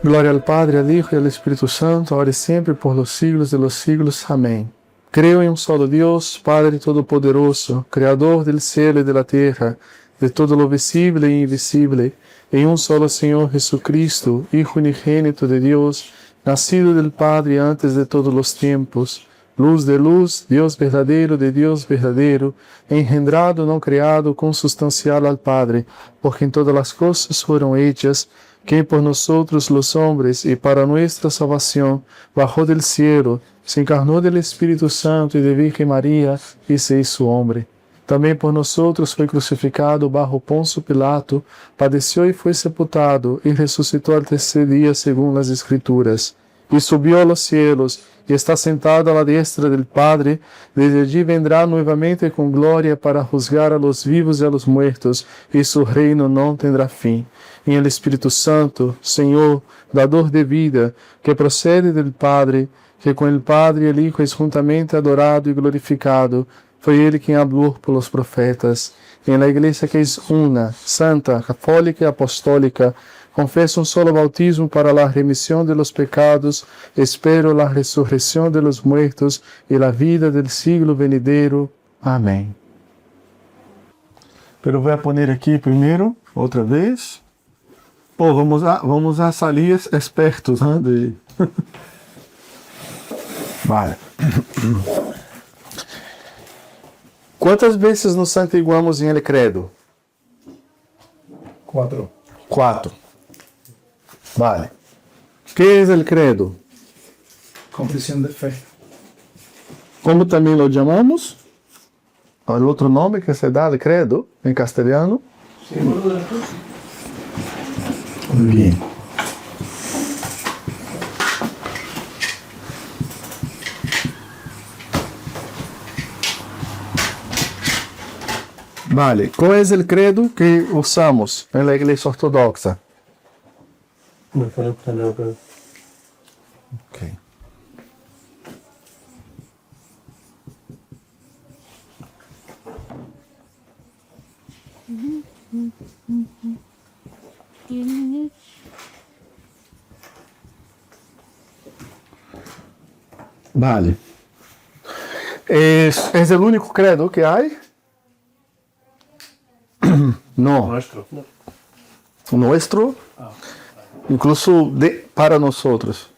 Glória ao Padre, ao Hijo e ao Espírito Santo, agora e sempre, por los siglos de los siglos. Amém. Creo em um solo Deus, Padre Todo-Poderoso, Criador del cielo e de la tierra, de todo lo visible e invisible, em um solo Senhor Jesucristo, Hijo unigénito de Deus, nacido del Padre antes de todos los tiempos, luz de luz, Deus verdadeiro de Deus verdadeiro, engendrado, não criado, consubstancial al Padre, porque em todas as coisas foram hechas, quem por nosotros los hombres y para nuestra salvación bajó del cielo, se encarnó del Espíritu Santo y de Virgen María y se hizo hombre. También por nosotros fue crucificado bajo Poncio Pilato, padeció y fue sepultado y resucitó al tercer día según las Escrituras. Y subió a los cielos y está sentado a la diestra del Padre, desde allí vendrá nuevamente con gloria para juzgar a los vivos y a los muertos, y su reino no tendrá fin. Em el Espírito Santo, Senhor, dador de vida, que procede del Padre, que com el Padre e el Hijo es juntamente adorado e glorificado, foi ele quem hablou por los profetas. Em la Igreja que es una, santa, católica e apostólica, confesso um solo bautismo para la remisión de los pecados, espero la resurrección de los muertos e la vida del siglo venidero. Amém. Pero vou poner aqui primeiro, outra vez. Pô, vamos a salir expertos, né? Vale. Quantas vezes nos santiguamos em El Credo? 4. 4. Vale. ¿Qué es el credo? Confesión de fe. ¿Cómo también lo llamamos? El otro nombre que se da al credo en castellano. Símbolo de la cruz. Muy bien. Vale, ¿cuál es el credo que usamos en la Iglesia Ortodoxa? Me pone a aprender, pero... Okay. Vale. ¿Es el único credo que hay? No. Nuestro. Nuestro, incluso para nosotros.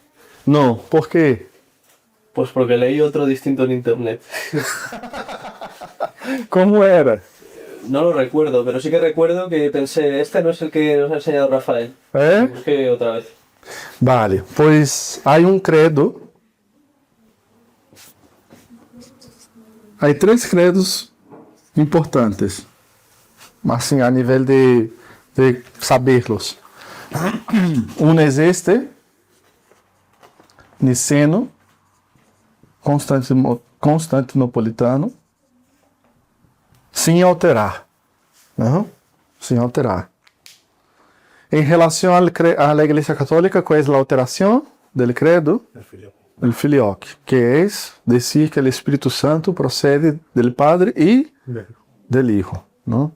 No, ¿por qué? Pues porque leí otro distinto en internet. ¿Cómo era? No lo recuerdo, pero sí que recuerdo que pensé, este no es el que nos ha enseñado Rafael. ¿Eh? Busqué otra vez. Vale, pues hay un credo. Hay 3 credos importantes, assim, a nível de saberlos. Um é este, niceno, constantinopolitano, sem alterar. Não? Sem alterar. Em relação à Igreja Católica, qual é a alteração do credo? El filioque, que é dizer que o Espírito Santo procede do Padre e do Hijo, não?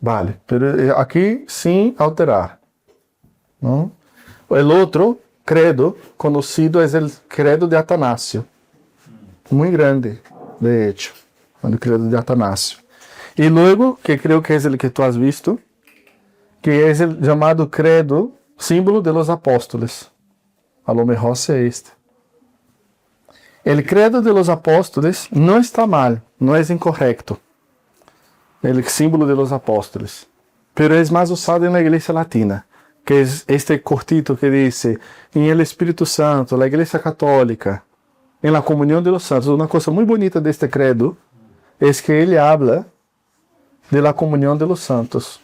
Vale, pero aqui sem alterar, não? O outro credo conhecido é o credo de Atanásio, muito grande, de hecho, o credo de Atanásio. E logo, que creio que é o que tu has visto, que é o chamado credo, símbolo de los apóstoles. A lo mejor é este. El credo de los apóstoles não está mal, não é incorrecto. El símbolo de los apóstoles. Pero es más usado en la Iglesia Latina, que es este cortito que dice, en el Espíritu Santo, la Iglesia Católica, en la comunión de los santos. Una cosa muy bonita de este credo es que él habla de la comunión de los santos,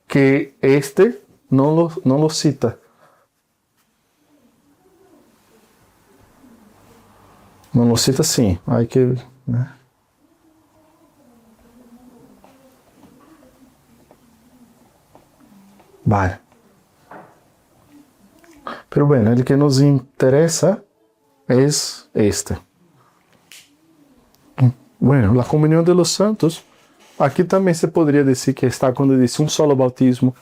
que este no lo cita. Não lo cita assim. Aí que, né? Vale. Pero bueno, el que nos interesa es este. Bueno, la comunión de los santos, aquí también se podría decir que está cuando dice un solo bautismo,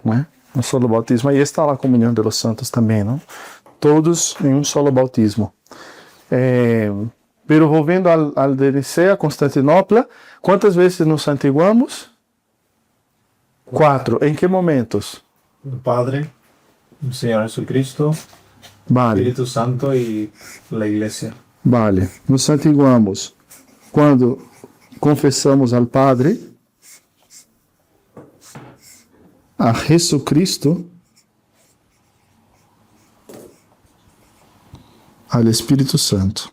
¿no? un solo bautismo. Ahí está la comunión de los santos también, ¿no? Todos en un solo bautismo. Pero volviendo al de Nicea, Constantinopla, ¿cuántas veces nos santiguamos? 4. ¿En qué momentos? El Padre, el Señor Jesucristo, Vale. Espíritu Santo y la Iglesia. Vale. Nos santiguamos quando confessamos al Padre, a Jesucristo, al Espírito Santo.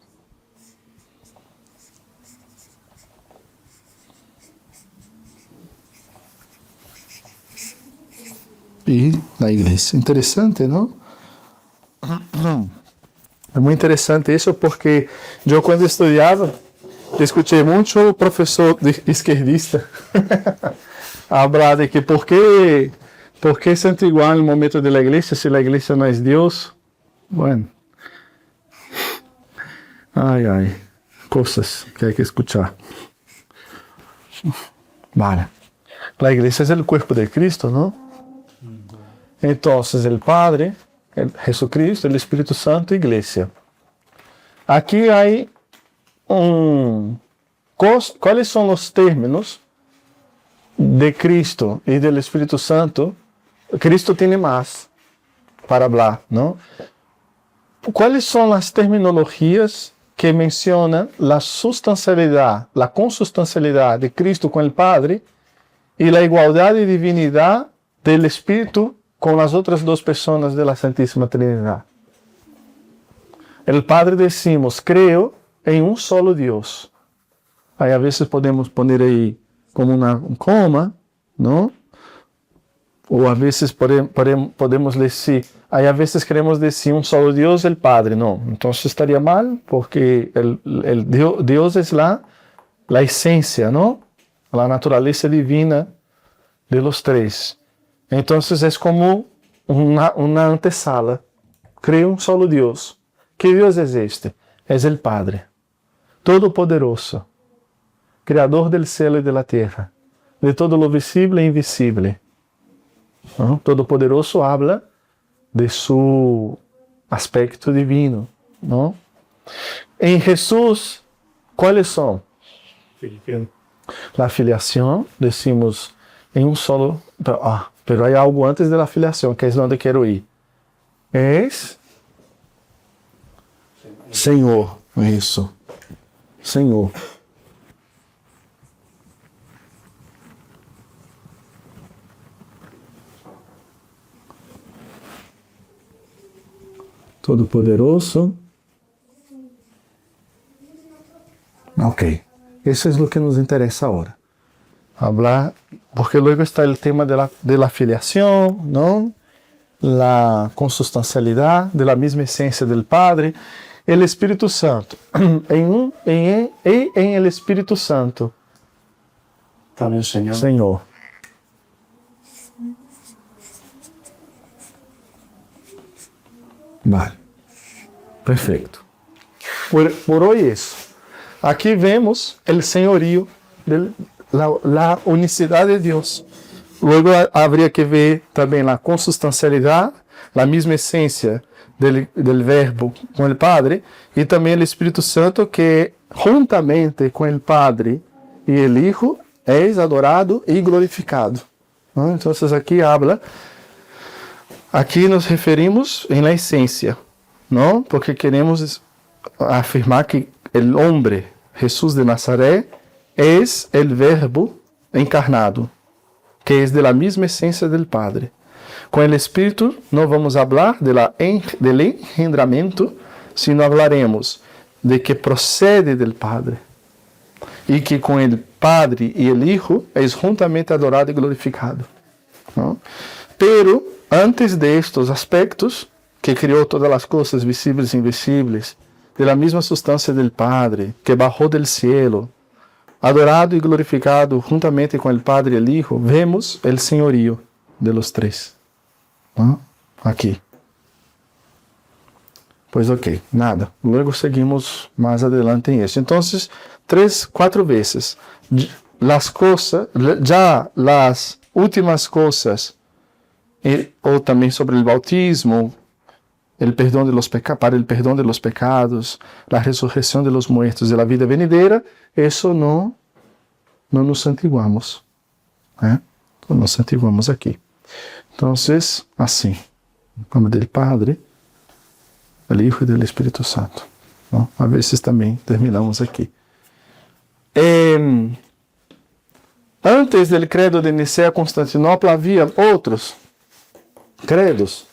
E na igreja. Interessante, não? É muito interessante isso porque eu, quando estudava, escutei muito o professor esquerdista falar de que por que santiguar no momento da igreja se a igreja não é Deus? Bueno. Ai, coisas que hay que escuchar. Vale. La iglesia es el cuerpo de Cristo, ¿no? Entonces, el Padre, el Jesucristo, el Espíritu Santo, iglesia. Aquí hay ¿cuáles son los términos de Cristo y del Espíritu Santo? Cristo tiene más para hablar, ¿no? ¿Cuáles son las terminologías que mencionan la sustancialidad, la consustancialidad de Cristo con el Padre y la igualdad de divinidad del Espíritu con las otras dos personas de la Santísima Trinidad? El Padre decimos, creo en un solo Dios. Aí a veces podemos poner aí como um coma, ¿no? Ou a veces podemos decir, aí a veces queremos decir un solo Dios, el Padre. No, entonces estaría mal, porque Dios es la esencia, ¿no? La naturaleza divina de los tres. Entonces es como una antesala. Creo un solo Dios. ¿Qué Dios es este? Es el Padre, Todopoderoso, Creador del cielo y de la tierra, de todo lo visible e invisible. ¿No? Todopoderoso habla de su aspecto divino, ¿no? En Jesús, ¿cuáles son? Filipiano. La filiación, decimos en un solo... Pero hay algo antes de la filiación, que es donde quiero ir. Es Senhor, isso. Senhor. Todo-Poderoso. Ok. Eso es lo que nos interesa ahora. Hablar, porque luego está el tema de la filiación, ¿no? La consustancialidad de la misma esencia del Padre, el Espíritu Santo. En el Espíritu Santo. También Señor. Senhor. Vale. Perfeito. Por hoy eso. Aquí vemos el señorío, la unicidad de Dios. Luego habría que ver también la consustancialidad, la misma esencia del Verbo con el Padre, y también el Espíritu Santo, que juntamente con el Padre y el Hijo es adorado y glorificado. ¿No? Entonces aquí nos referimos en la esencia, ¿no? Porque queremos afirmar que el hombre, Jesús de Nazaret, es el Verbo encarnado, que es de la misma esencia del Padre. Con el Espíritu no vamos a hablar del engendramiento, sino hablaremos de que procede del Padre, y que con el Padre y el Hijo es juntamente adorado y glorificado, ¿no? Pero antes de estos aspectos, que creó todas las cosas visibles e invisibles, de la misma sustancia del Padre, que bajó del cielo, adorado y glorificado juntamente con el Padre y el Hijo, vemos el señorío de los tres. ¿No? Aquí. Pues ok, nada. Luego seguimos más adelante en eso. Entonces, 4 veces. Las últimas cosas ou também sobre o bautismo, el perdão de los para el perdão de los pecados, la resurrección de los muertos e la vida venidera, eso no nos santiguamos. Não nos santiguamos aqui. Então, assim, em nome do Padre, do Hijo e do Espírito Santo. Não? A vezes também terminamos aqui. Antes do credo de Nicea Constantinopla havia outros credos.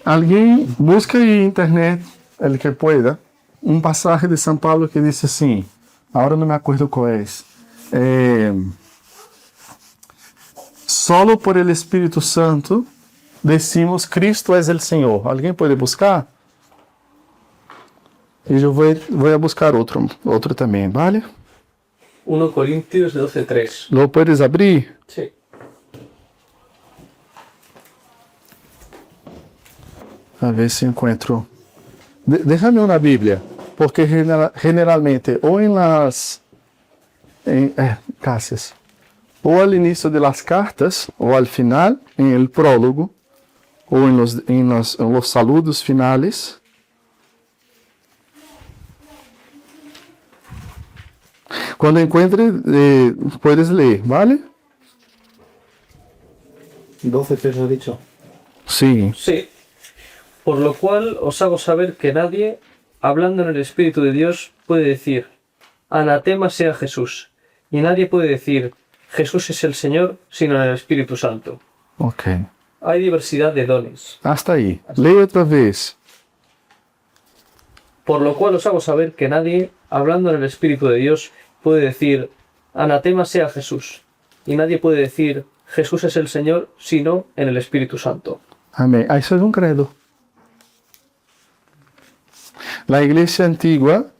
Alguém busca aí na internet, ele que pueda, passagem de São Paulo que diz assim, agora não me acordo qual é. Solo por el Espírito Santo decimos Cristo es el Senhor. Alguém pode buscar? E eu vou buscar outro também, vale? 1 Corintios 12:3. Lo puedes abrir? Sí. A ver se encontro. Déjame uma Bíblia, porque generalmente ou gracias, ou ao início de las cartas, ou al final, em el prólogo, ou em los saludos finales. Quando encontre, puedes ler, ¿vale? 12:3 has dicho. Sí. Sí. Por lo cual os hago saber que nadie, hablando en el Espíritu de Dios, puede decir, anatema sea Jesús. Y nadie puede decir, Jesús es el Señor, sino en el Espíritu Santo. Ok. Hay diversidad de dones. Hasta aí. Leia outra vez. Por lo cual os hago saber que nadie, hablando en el Espíritu de Dios, puede decir, anatema sea Jesús. Y nadie puede decir, Jesús es el Señor, sino en el Espíritu Santo. Amém. Isso é credo. A igreja antiga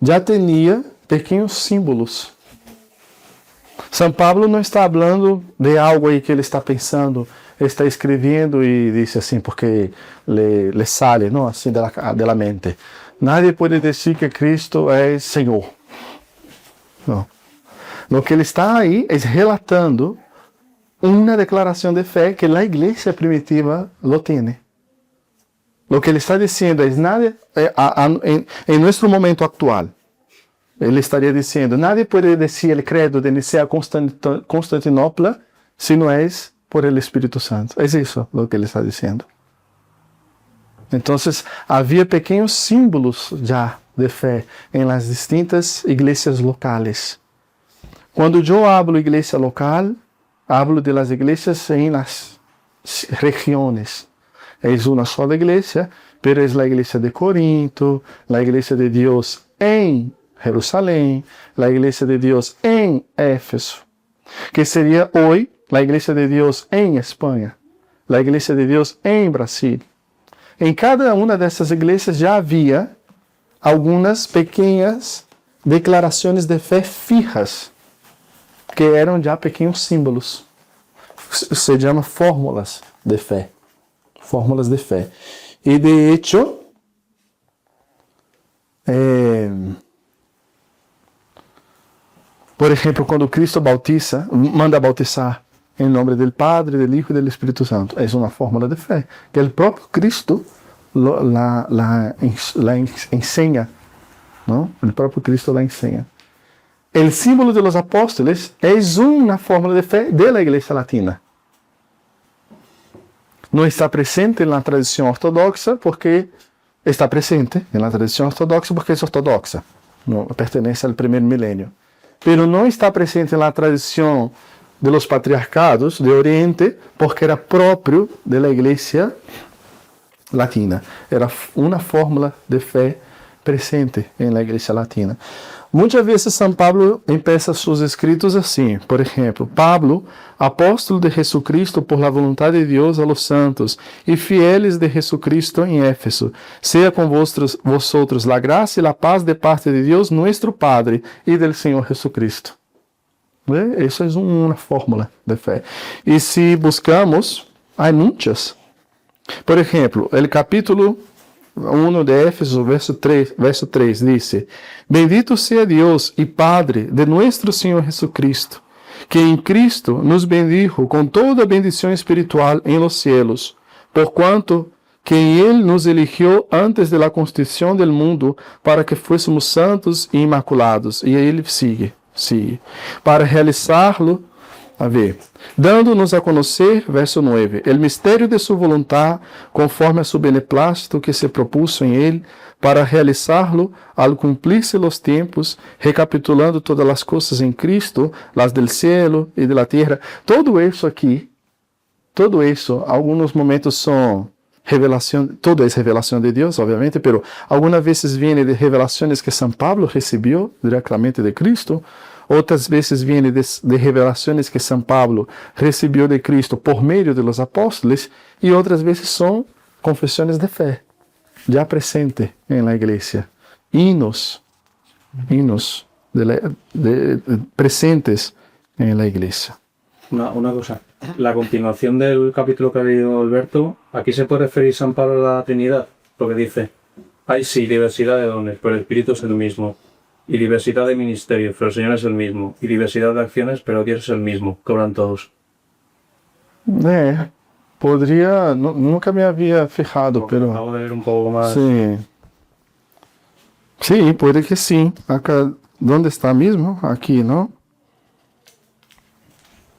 já tinha pequenos símbolos. São Paulo não está falando de algo aí que ele está pensando, está escrevendo e diz assim, porque le sale, não, assim, da mente. Nadie pode dizer que Cristo é Senhor. Não. O que ele está aí é relatando uma declaração de fé que a igreja primitiva lo tiene. O que ele está dizendo é nadie, em nosso momento atual, ele estaria dizendo, nadie pode dizer o credo de Nicea Constantinopla se não é por el Espírito Santo. É isso o que ele está dizendo. Então, havia pequenos símbolos já de fé em las distintas igrejas locales. Quando eu hablo igreja local, hablo de las iglesias en las regiones. Es una sola iglesia, pero es la iglesia de Corinto, la iglesia de Dios en Jerusalém, la iglesia de Dios en Éfeso, que sería hoy la iglesia de Dios en España, la iglesia de Dios en Brasil. En cada una de estas iglesias ya había algunas pequeñas declaraciones de fe fijas, que eram já pequenos símbolos. Se chama fórmulas de fé. Fórmulas de fé. E de hecho, por exemplo, quando Cristo bautiza, manda bautizar em nome do Padre, do Hijo e do Espírito Santo, é uma fórmula de fé que o próprio Cristo la ensina, não? O próprio Cristo la ensina. O símbolo de los apóstoles é uma fórmula de fé de la Iglesia Latina. Não está presente na tradição ortodoxa porque está presente na tradição ortodoxa porque é ortodoxa, não pertence ao primeiro milênio. Pero não está presente na tradição de los patriarcados de Oriente porque era próprio de la Iglesia Latina. Era uma fórmula de fé presente na Igreja Latina. Muitas vezes São Pablo empieza seus escritos assim, por exemplo, Pablo, apóstolo de Jesucristo por la voluntad de Dios a los santos e fieles de Jesucristo em Éfeso, sea com vosotros la gracia e la paz de parte de Dios nuestro Padre e del Senhor Jesucristo. Essa é uma fórmula de fé. E se buscamos, há muitas. Por exemplo, o capítulo 1 de Éfeso, verso 3, dice: Bendito sea Dios y Padre de nuestro Señor Jesucristo, que en Cristo nos bendijo con toda bendición espiritual en los cielos, por cuanto que en Él nos eligió antes de la constitución del mundo para que fuésemos santos e inmaculados. E aí ele sigue, para realizarlo, dando-nos a conhecer, verso 9, el misterio de su voluntad, conforme a su beneplácito que se propuso en Él, para realizarlo al cumplirse los tiempos, recapitulando todas las cosas en Cristo, las del cielo y de la tierra. Todo eso aquí, todo eso, algunos momentos son revelación, todo es revelación de Dios, obviamente, pero algunas veces viene de revelaciones que San Pablo recibió directamente de Cristo, otras veces viene de revelaciones que San Pablo recibió de Cristo por medio de los apóstoles, y otras veces son confesiones de fe, ya presente en la iglesia, hinos presentes en la iglesia. Una cosa, la continuación del capítulo que ha leído Alberto, aquí se puede referir San Pablo a la Trinidad, porque dice: hay sí diversidad de dones, pero el Espíritu es el mismo, y diversidad de ministerios, pero el Señor es el mismo, y diversidad de acciones, pero Dios es el mismo, que obran todos. Podría, nunca me había fijado, pero... Acabo de ver un poco más... Sí, puede que sí. Acá, ¿dónde está mismo? Aquí, ¿no?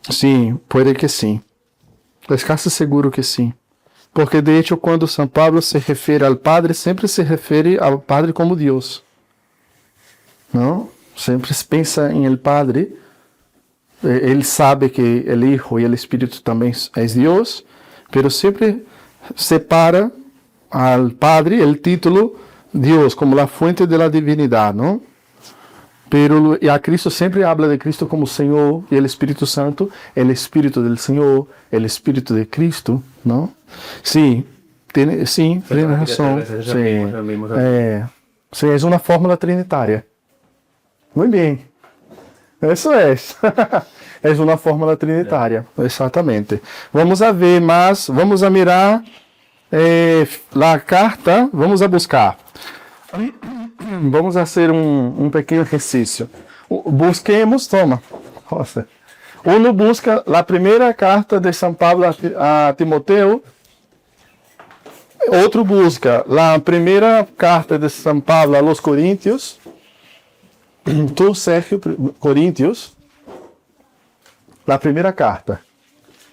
Sí, puede que sí. Es casi seguro que sí. Porque de hecho cuando San Pablo se refiere al Padre, siempre se refiere al Padre como Dios. ¿No? Siempre piensa en el Padre. Él sabe que el Hijo y el Espíritu también es Dios, pero siempre separa al Padre el título Dios como la fuente de la divinidad, ¿no? Pero a Cristo siempre habla de Cristo como Señor, y el Espíritu Santo, el Espíritu del Señor, el Espíritu de Cristo, ¿no? Sí, tiene razón. Sí, es una fórmula trinitaria. Muy bien. Eso es. Es una fórmula trinitaria, exactamente. Vamos a ver más, vamos a mirar la carta, vamos a buscar. Vamos a hacer un pequeño ejercicio. Busquemos, toma, José. Uno busca la primera carta de San Pablo a Timoteo. Otro busca la primera carta de San Pablo a los Corintios. Tú, Sergio, Corintios. La primera carta.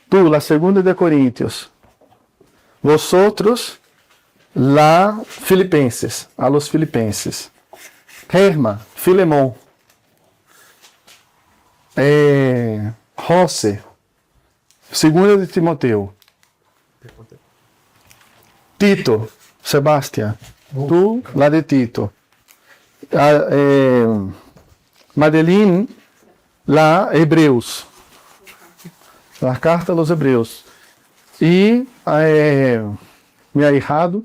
Tú, la segunda de Corintios. Vosotros, la Filipenses, a los Filipenses. Herma, Filemón. José, segunda de Timoteo. Tito, Sebastián. Tú, la de Tito. Madeline, la Hebreos. La carta a los Hebreos. Y mi ahijado,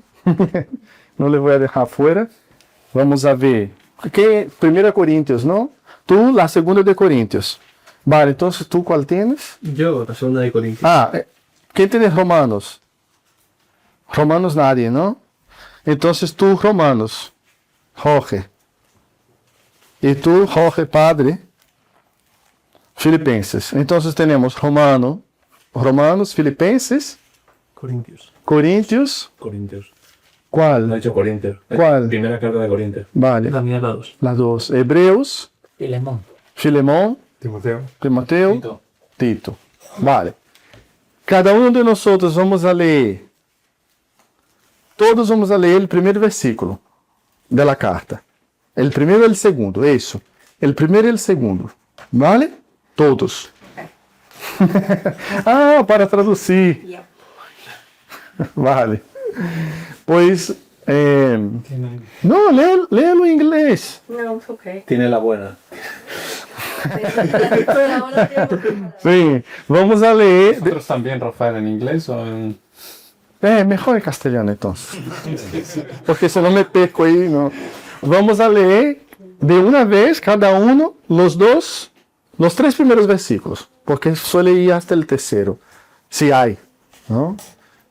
no le voy a dejar fuera. Vamos a ver. Primera Corintios, ¿no? Tú, la segunda de Corintios. Vale, entonces, ¿tú cuál tienes? Yo, la segunda de Corintios. ¿Quién tiene Romanos? Romanos nadie, ¿no? Entonces tú, Romanos. Jorge. Y tú, Jorge, padre. Filipenses. Entonces tenemos Romanos, Filipenses. Corintios. ¿Cuál? No he dicho Corintios. ¿Cuál? Primera carta de Corintios. Vale. La mía, la 2. La 2. Hebreos. Filemón. Timoteo. Tito. Vale. Cada uno de nosotros vamos a leer. Todos vamos a leer el primer versículo de la carta. El primero y el segundo, eso. El primero y el segundo. ¿Vale? Todos. Para traducir. Vale. Pues, no, léelo en inglés. No, it's okay. Tiene la buena. Sí, vamos a leer. ¿Nosotros también, Rafael, en inglés o en...? Mejor en castellano entonces. Porque si no me pesco ahí, no. Vamos a leer de una vez cada uno los tres primeros versículos. Porque suele ir hasta el tercero. Si hay, ¿no?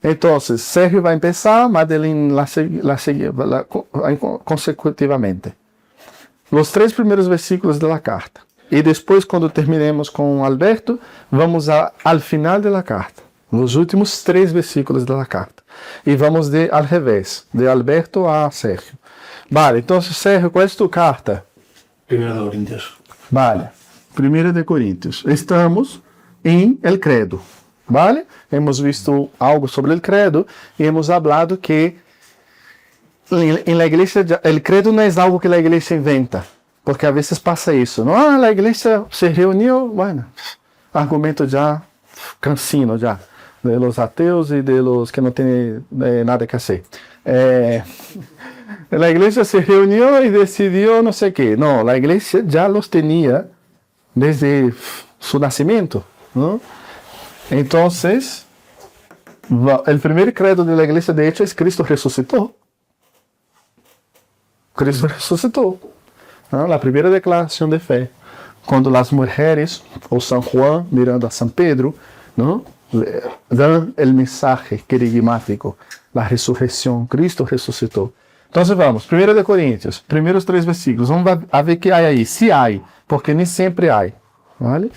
Entonces, Sergio va a empezar, Madeline consecutivamente. Los 3 primeros versículos de la carta. Y después, cuando terminemos con Alberto, vamos al final de la carta. Los últimos 3 versículos de la carta. Y vamos al revés, de Alberto a Sergio. Vale, entonces, Sergio, ¿cuál es tu carta? 1 de Corintios. Vale, 1 de Corintios. Estamos en el credo. ¿Vale? Hemos visto algo sobre el credo y hemos hablado que en la iglesia el credo no es algo que la iglesia inventa, porque a veces pasa eso, ¿no? Ah, la iglesia se reunió, bueno, argumento ya cansino ya, de los ateos y de los que no tienen nada que hacer. La iglesia se reunió y decidió no sé qué. No, la iglesia ya los tenía desde su nacimiento, ¿no? Entonces, el primer credo de la iglesia, de hecho, es Cristo resucitó. Cristo resucitó. ¿No? La primera declaración de fe, cuando las mujeres, o San Juan mirando a San Pedro, ¿no? Dan el mensaje querigmático, la resurrección, Cristo resucitó. Entonces vamos, 1 de Corintios, primeros 3 versículos, vamos a ver qué hay ahí, si hay, porque ni siempre hay, ¿vale?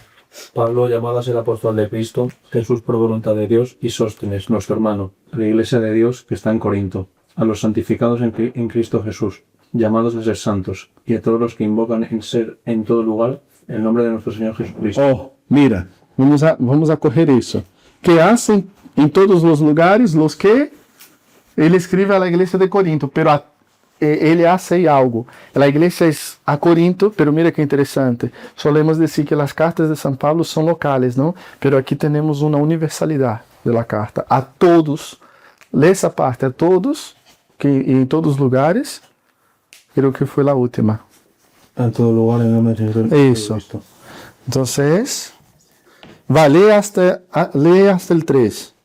Pablo, llamado a ser apóstol de Cristo, Jesús por voluntad de Dios, y Sóstenes, nuestro hermano, a la iglesia de Dios que está en Corinto, a los santificados en Cristo Jesús, llamados a ser santos, y a todos los que invocan en ser en todo lugar el nombre de nuestro Señor Jesucristo. Oh, mira, vamos a coger eso. Que hacen en todos los lugares los que... Ele escreve a la iglesia de Corinto, pero ele hace algo. La iglesia es a Corinto, pero mira que interesante. Solemos decir que las cartas de San Pablo son locales, ¿no? Pero aquí tenemos una universalidad de la carta. A todos, lee esa parte, a todos, que en todos lugares, creo que fue la última. En todo lugar, en nombre de Señor Eso. Jesucristo. Entonces, va, lee hasta el 3.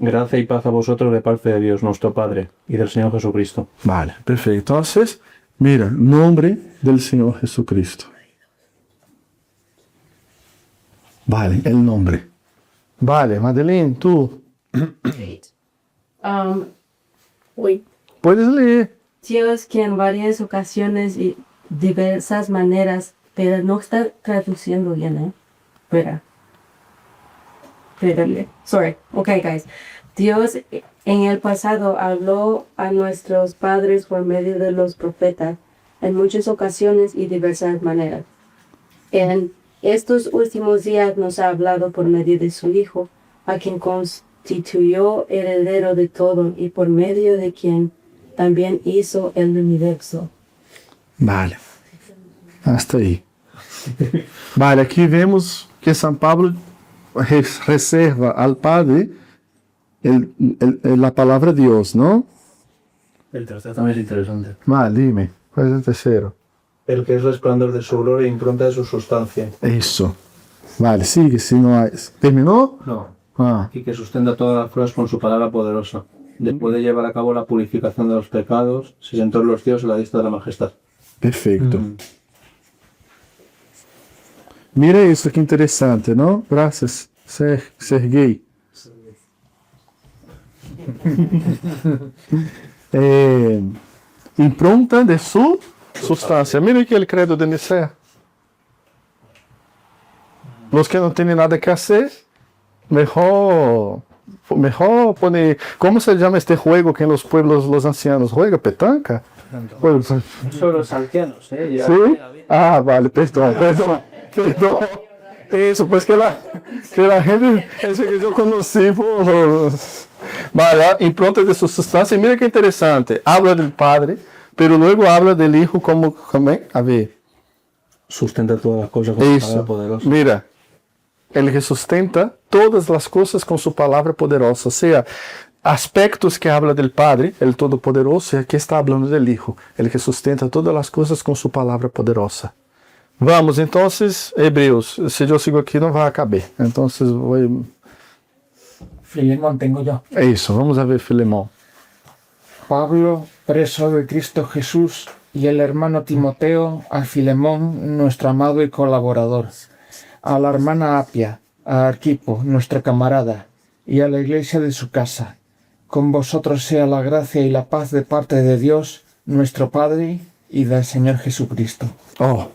Gracia y paz a vosotros de parte de Dios, nuestro Padre, y del Señor Jesucristo. Vale, perfecto. Entonces, mira, nombre del Señor Jesucristo. Vale, el nombre. Vale, Madeline, tú. Uy. Puedes leer. Dios que en varias ocasiones y diversas maneras, pero no está traduciendo bien, ¿eh? Espera. Sorry. Okay, guys. Dios en el pasado habló a nuestros padres por medio de los profetas en muchas ocasiones y diversas maneras. En estos últimos días nos ha hablado por medio de su Hijo, a quien constituyó heredero de todo y por medio de quien también hizo el universo. Vale. Hasta ahí. Vale, aquí vemos que San Pablo reserva al Padre la palabra Dios, ¿no? El tercero también es interesante. Vale, dime, ¿cuál es el tercero? El que es resplandor de su gloria e impronta de su sustancia. Eso. Vale, sigue, si no hay... ¿Terminó? No. Ah, Y que sustenta todas las pruebas con su palabra poderosa. Después de llevar a cabo la purificación de los pecados, se sentó en los cielos a la diestra de la majestad. perfeito. Mira isso, que interessante, não? Graças, Serguei. Impronta de su sustancia. Mira aqui el credo de Nicea. Los que no tienen nada que hacer, mejor poner... ¿Cómo se llama este juego que en los pueblos los ancianos juegan? ¿Petanca? Pues, Son los ancianos, ya. ¿sí? Ah, vale, perdón. Eso, pues que la gente, ese que yo conocí por los... Vale, impronta de su sustancia. Mira qué interesante. Habla del Padre, pero luego habla del Hijo como... A ver. Sustenta todas las cosas con su palabra Eso. poderosa. Mira. El que sustenta todas las cosas con su palabra poderosa. O sea, aspectos que habla del Padre, el Todopoderoso, y aquí está hablando del Hijo, el que sustenta todas las cosas con su palabra poderosa. Vamos, entonces, Hebreos. Si yo sigo aquí no va a caber. Entonces voy... Filemón tengo yo. Eso, vamos a ver Filemón. Pablo, preso de Cristo Jesús, y el hermano Timoteo, a Filemón, nuestro amado y colaborador. A la hermana Apia, a Arquipo, nuestra camarada, y a la iglesia de su casa. Con vosotros sea la gracia y la paz de parte de Dios, nuestro Padre, y del Señor Jesucristo. Oh,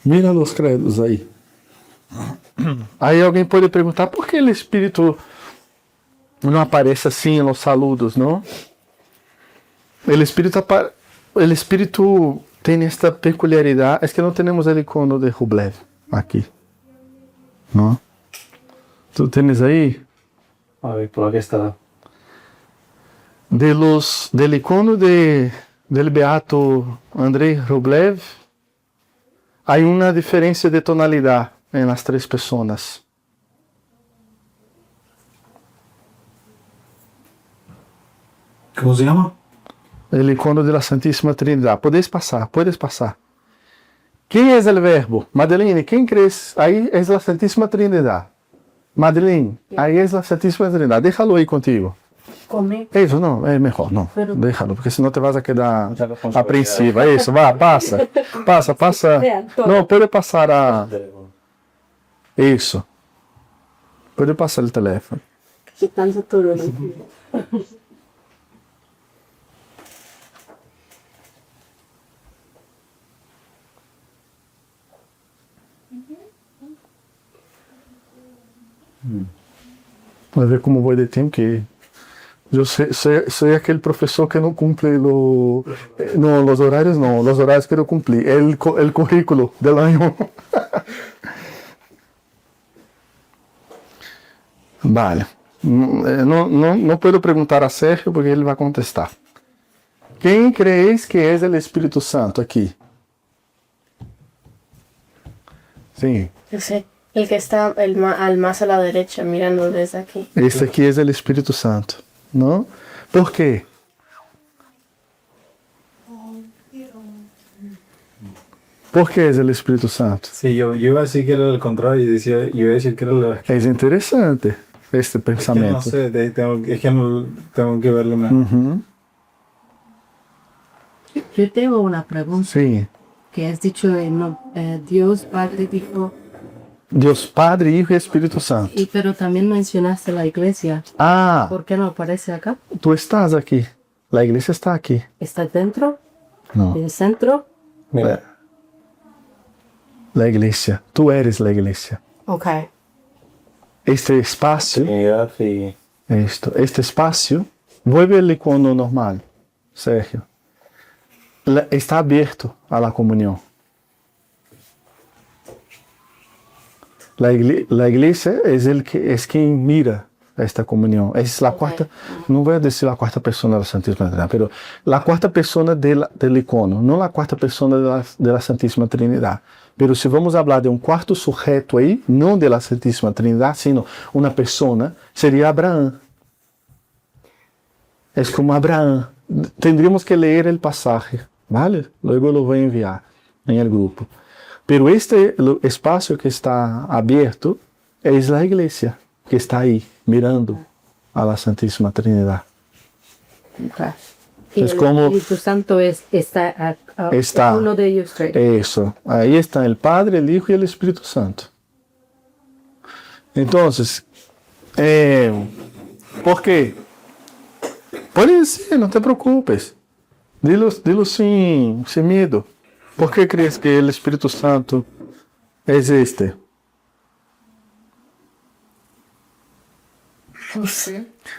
mira os credos aí. Aí alguém pode perguntar por que o Espírito não aparece assim nos saludos, não? O Espírito tem esta peculiaridade, é que não temos o icono de Rublev aqui, não? Tu tens aí? A ver, por aquí está. Del icono del beato Andrei Rublev, há uma diferença de tonalidade em las três pessoas. ¿Cómo se llama? El icono de la Santíssima Trindade. Puedes passar. Quem é o verbo? Madeline, quem crees? Aí é a Santíssima Trindade. Madeline, aí é a Santíssima Trindade. Déjalo aí contigo. Comer. Isso, não, é melhor, não. Pero- Déjalo, porque senão te vas a quedar apreensiva. Isso, vá, passa. Passa. Não, pode passar a... Isso. Pode passar o telefone. Quitando todo. Vai ver como vou de tempo que... Eu sou aquele professor que não cumpre os horários, não. Os horários que eu cumpri. O currículo do ano. Vale. Não posso perguntar a Sérgio porque ele vai contestar. Quem crees que é o Espírito Santo aqui? Sim. Yo sé, el que está al más a la derecha, mirando desde aquí. Esse aqui é o Espírito Santo. Não? Por quê? Por que é o Espírito Santo? Sí, yo iba a decir que era el contrario, yo iba a decir que era la... É interessante este Es que no pensamento. sé, es que no tengo que verlo más. Yo tengo una pregunta Sim. que has dicho, Dios Padre dijo, Deus Padre, Hijo e Espírito Santo. pero también mencionaste la iglesia. Ah, ¿Por qué no aparece acá? tu estás aqui. A igreja está aqui. ¿Está dentro? Não. ¿En el centro? Mira, La iglesia. Tu eres la iglesia. Ok. Este espaço, Trinidad y... este espaço, vuelve el icono normal, Sérgio. Está aberto a la comunión. La iglesia es quien mira esta comunión. Es la cuarta, no voy a decir la cuarta persona de la Santísima Trinidad, pero la cuarta persona del icono, no la cuarta persona de la Santísima Trinidad. Pero si vamos a hablar de un cuarto sujeto ahí, no de la Santísima Trinidad, sino una persona, sería Abraham. Es como Abraham. Tendríamos que leer el pasaje, ¿vale? Luego lo voy a enviar en el grupo. Pero este espacio que está abierto es la iglesia que está ahí mirando a la Santísima Trinidad. Okay. Y Es el como- Espíritu Santo está Está. uno de ellos tres. Eso, ahí están el Padre, el Hijo y el Espíritu Santo. Entonces, ¿por qué? Puede decir, no te preocupes. Dilo sin miedo. ¿Por qué crees que el Espíritu Santo es este?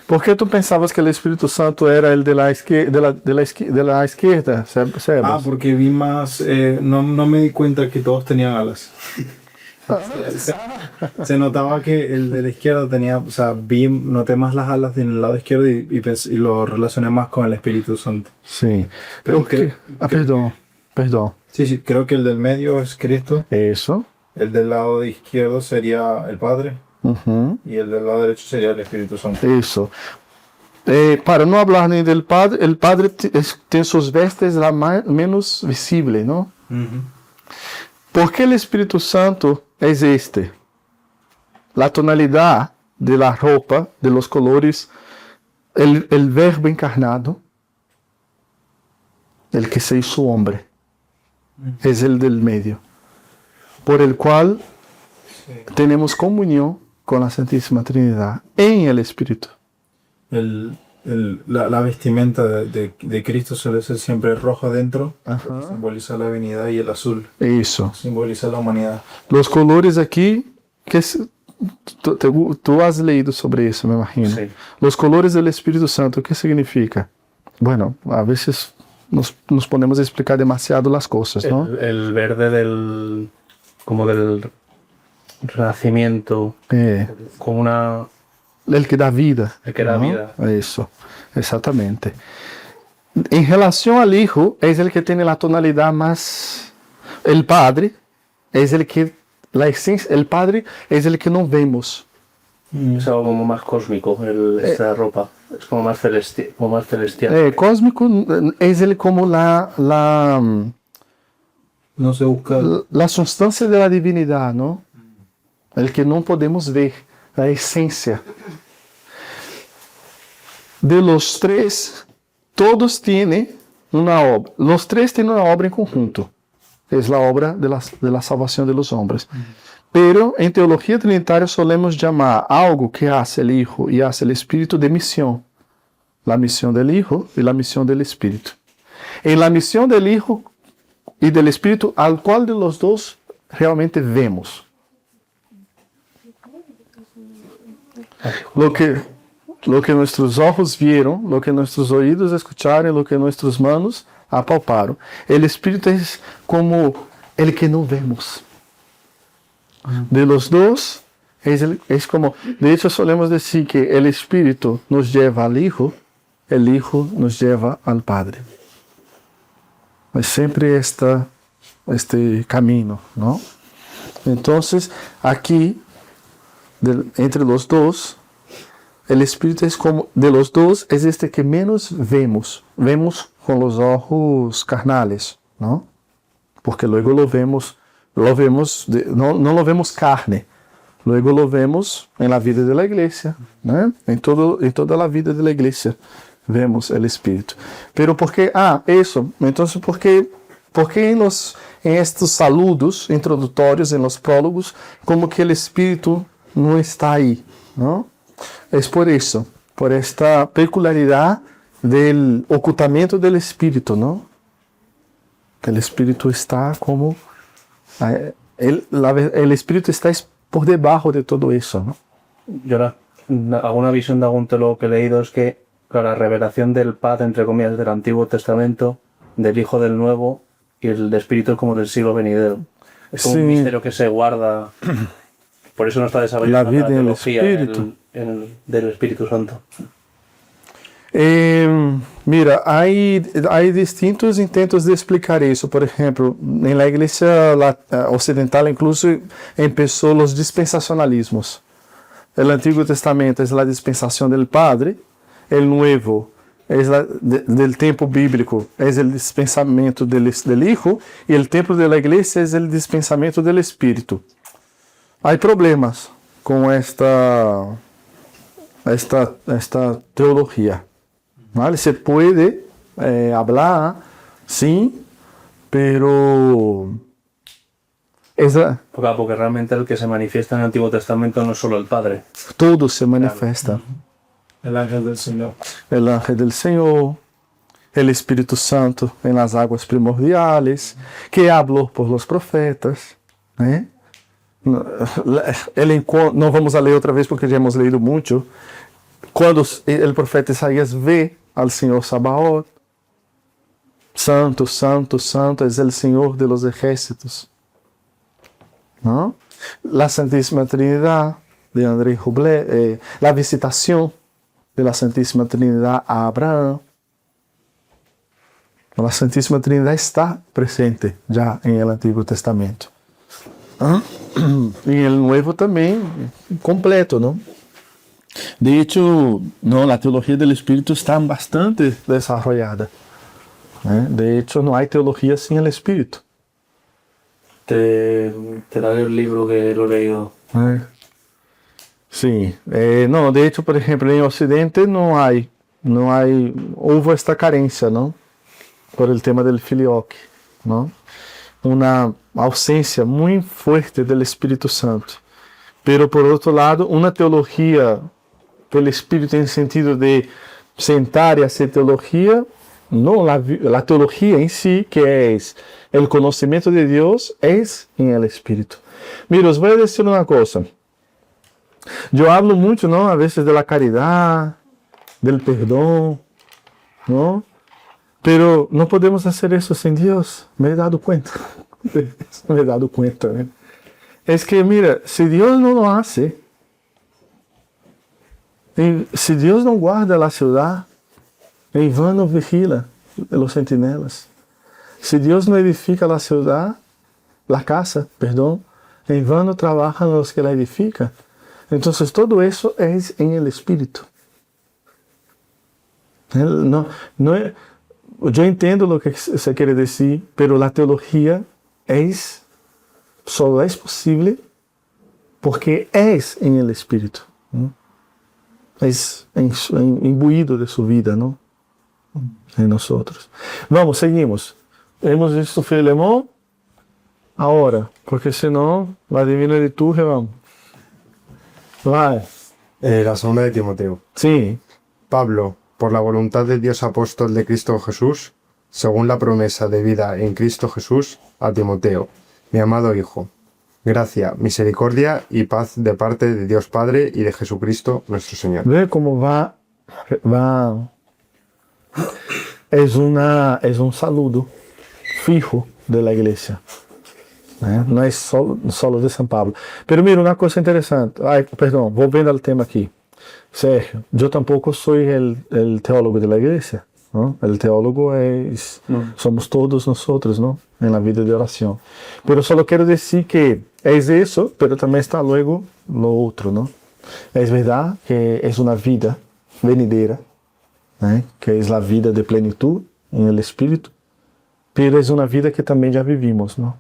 ¿Por qué tú pensabas que el Espíritu Santo era el de la izquierda, Sebas? Ah, porque vi más, no me di cuenta que todos tenían alas. Se notaba que el de la izquierda tenía, o sea, noté más las alas en el lado izquierdo y lo relacioné más con el Espíritu Santo. Sí. Pero ¿Por qué? Perdón. Sí, creo que el del medio es Cristo, Eso. el del lado izquierdo sería el Padre Uhum. y el del lado derecho sería el Espíritu Santo. Isso. Para não falar nem del Padre, o Padre tem suas vestes lá menos visíveis, não? ¿Por qué el Espíritu Santo es este? La tonalidad de la ropa, de los colores, el verbo encarnado, el que se hizo hombre, es el del medio, por el cual tenemos comunión con la Santísima Trinidad en el Espíritu. La vestimenta de Cristo suele ser siempre rojo adentro, Ajá. simboliza la divinidad, y el azul Eso. simboliza la humanidad. Los colores aquí, tú has leído sobre eso, me imagino. Sí. Los colores del Espíritu Santo, ¿qué significa? Bueno, a veces nos ponemos a explicar demasiado las cosas, ¿no? El verde del renacimiento, con una... El que da vida. El que da ¿no? vida. Eso, exactamente. En relación al Hijo, es el que tiene la tonalidad más... El Padre es el que... La esencia, el Padre es el que no vemos. Es algo como más cósmico, esta ropa. Es como más celestial. Cósmico es el como No se busca. la sustancia de la divinidad, ¿no? El que no podemos ver, la esencia. De los tres, todos tienen una obra. Los tres tienen una obra en conjunto. Es la obra de la salvación de los hombres. Pero en teología trinitaria solemos llamar algo que hace el Hijo y hace el Espíritu de misión. La misión del Hijo y la misión del Espíritu. En la misión del Hijo y del Espíritu, al cual de los dos realmente vemos. Lo que nuestros ojos vieron, lo que nuestros oídos escucharon, lo que nuestras manos apalparon. El Espíritu es como el que no vemos. De los dos, es como, de hecho solemos decir que el Espíritu nos lleva al Hijo, el Hijo nos lleva al Padre. Es siempre este camino, ¿no? Entonces, aquí, entre los dos, el Espíritu es como, de los dos, es este que menos vemos. Vemos con los ojos carnales, ¿no? Porque luego lo vemos, no lo vemos carne, luego lo vemos en la vida de la iglesia, ¿no? En toda la vida de la iglesia vemos el Espíritu. Pero ¿por qué? Eso. Entonces, ¿por qué en estos saludos introductorios, en los prólogos, como que el Espíritu no está ahí, ¿no? Es por eso, por esta peculiaridad del ocultamiento del Espíritu, ¿no? Que el Espíritu está como... El Espíritu está por debajo de todo eso, ¿no? Yo alguna visión de algún teólogo que he leído es que la revelación del Padre, entre comillas, del Antiguo Testamento, del Hijo del Nuevo, y el Espíritu es como del siglo venidero. Es como un misterio que se guarda. Por eso no está desarrollada la teología del Espíritu Santo. Mira, hay distintos intentos de explicar eso. Por ejemplo, en la iglesia occidental incluso empezó los dispensacionalismos. El Antiguo Testamento es la dispensación del Padre, el Nuevo es del tiempo bíblico, es el dispensamento del Hijo, y el tiempo de la iglesia es el dispensamento del Espíritu. Hay problemas con esta teología. ¿Vale? Se puede hablar, sí, pero... Porque realmente el que se manifiesta en el Antiguo Testamento no es solo el Padre. Todo se manifiesta. El ángel del Señor. El ángel del Señor, el Espíritu Santo en las aguas primordiales, que habló por los profetas. No vamos a leer otra vez porque ya hemos leído mucho. Cuando el profeta Isaías ve al Señor Sabaoth, Santo, Santo, Santo es el Señor de los ejércitos. ¿No? La Santísima Trinidad de André Rublet, la visitación de la Santísima Trinidad a Abraham. La Santísima Trinidad está presente ya en el Antiguo Testamento. Y en el Nuevo también, completo, ¿no? De hecho, la teología del Espíritu está bastante desarrollada. De hecho, no hay teología sin el Espíritu. Te daré el libro que lo he leído. Sí. De hecho, por ejemplo, en Occidente hubo esta carencia, ¿no? Por el tema del filioque, ¿no? Una ausencia muy fuerte del Espíritu Santo. Pero por otro lado, una teología del Espíritu en sentido de sentar y hacer teología, no la teología en sí, que es el conocimiento de Dios, es en el Espíritu. Mira, os voy a decir una cosa. Yo hablo mucho, ¿no? A veces de la caridad, del perdón, ¿no? Pero no podemos hacer eso sin Dios. Me he dado cuenta. Me he dado cuenta, ¿eh? Es que, mira, si Dios no lo hace, si Dios no guarda la ciudad, en vano vigila los centinelas. Si Dios no edifica la ciudad, la casa, perdón, en vano trabajan los que la edifican. Entonces todo eso es en el Espíritu. Yo entiendo lo que se quiere decir, pero la teología solo es posible porque es en el Espíritu, ¿no? Es imbuido de su vida, ¿no? En nosotros. Vamos, seguimos. Hemos visto Filemón. Ahora, porque senão la divina liturgia, vamos. Vai. La segunda de Timoteo. Sí. Pablo, por la voluntad de Dios apóstol de Cristo Jesús, según la promesa de vida en Cristo Jesús, a Timoteo, mi amado hijo. Gracia, misericordia y paz de parte de Dios Padre y de Jesucristo nuestro Señor. Ve cómo va. Es un saludo fijo de la iglesia. No es solo de San Pablo. Pero mira, una cosa interesante. Perdón, volviendo al tema aquí. Sergio, yo tampoco soy el teólogo de la iglesia, ¿no? El teólogo somos todos nosotros, ¿no? En la vida de oración. Pero solo quiero decir que es eso, pero también está luego lo otro, ¿no? Es verdad que es una vida venidera, ¿eh? Que es la vida de plenitud en el Espíritu, pero es una vida que también ya vivimos, ¿no?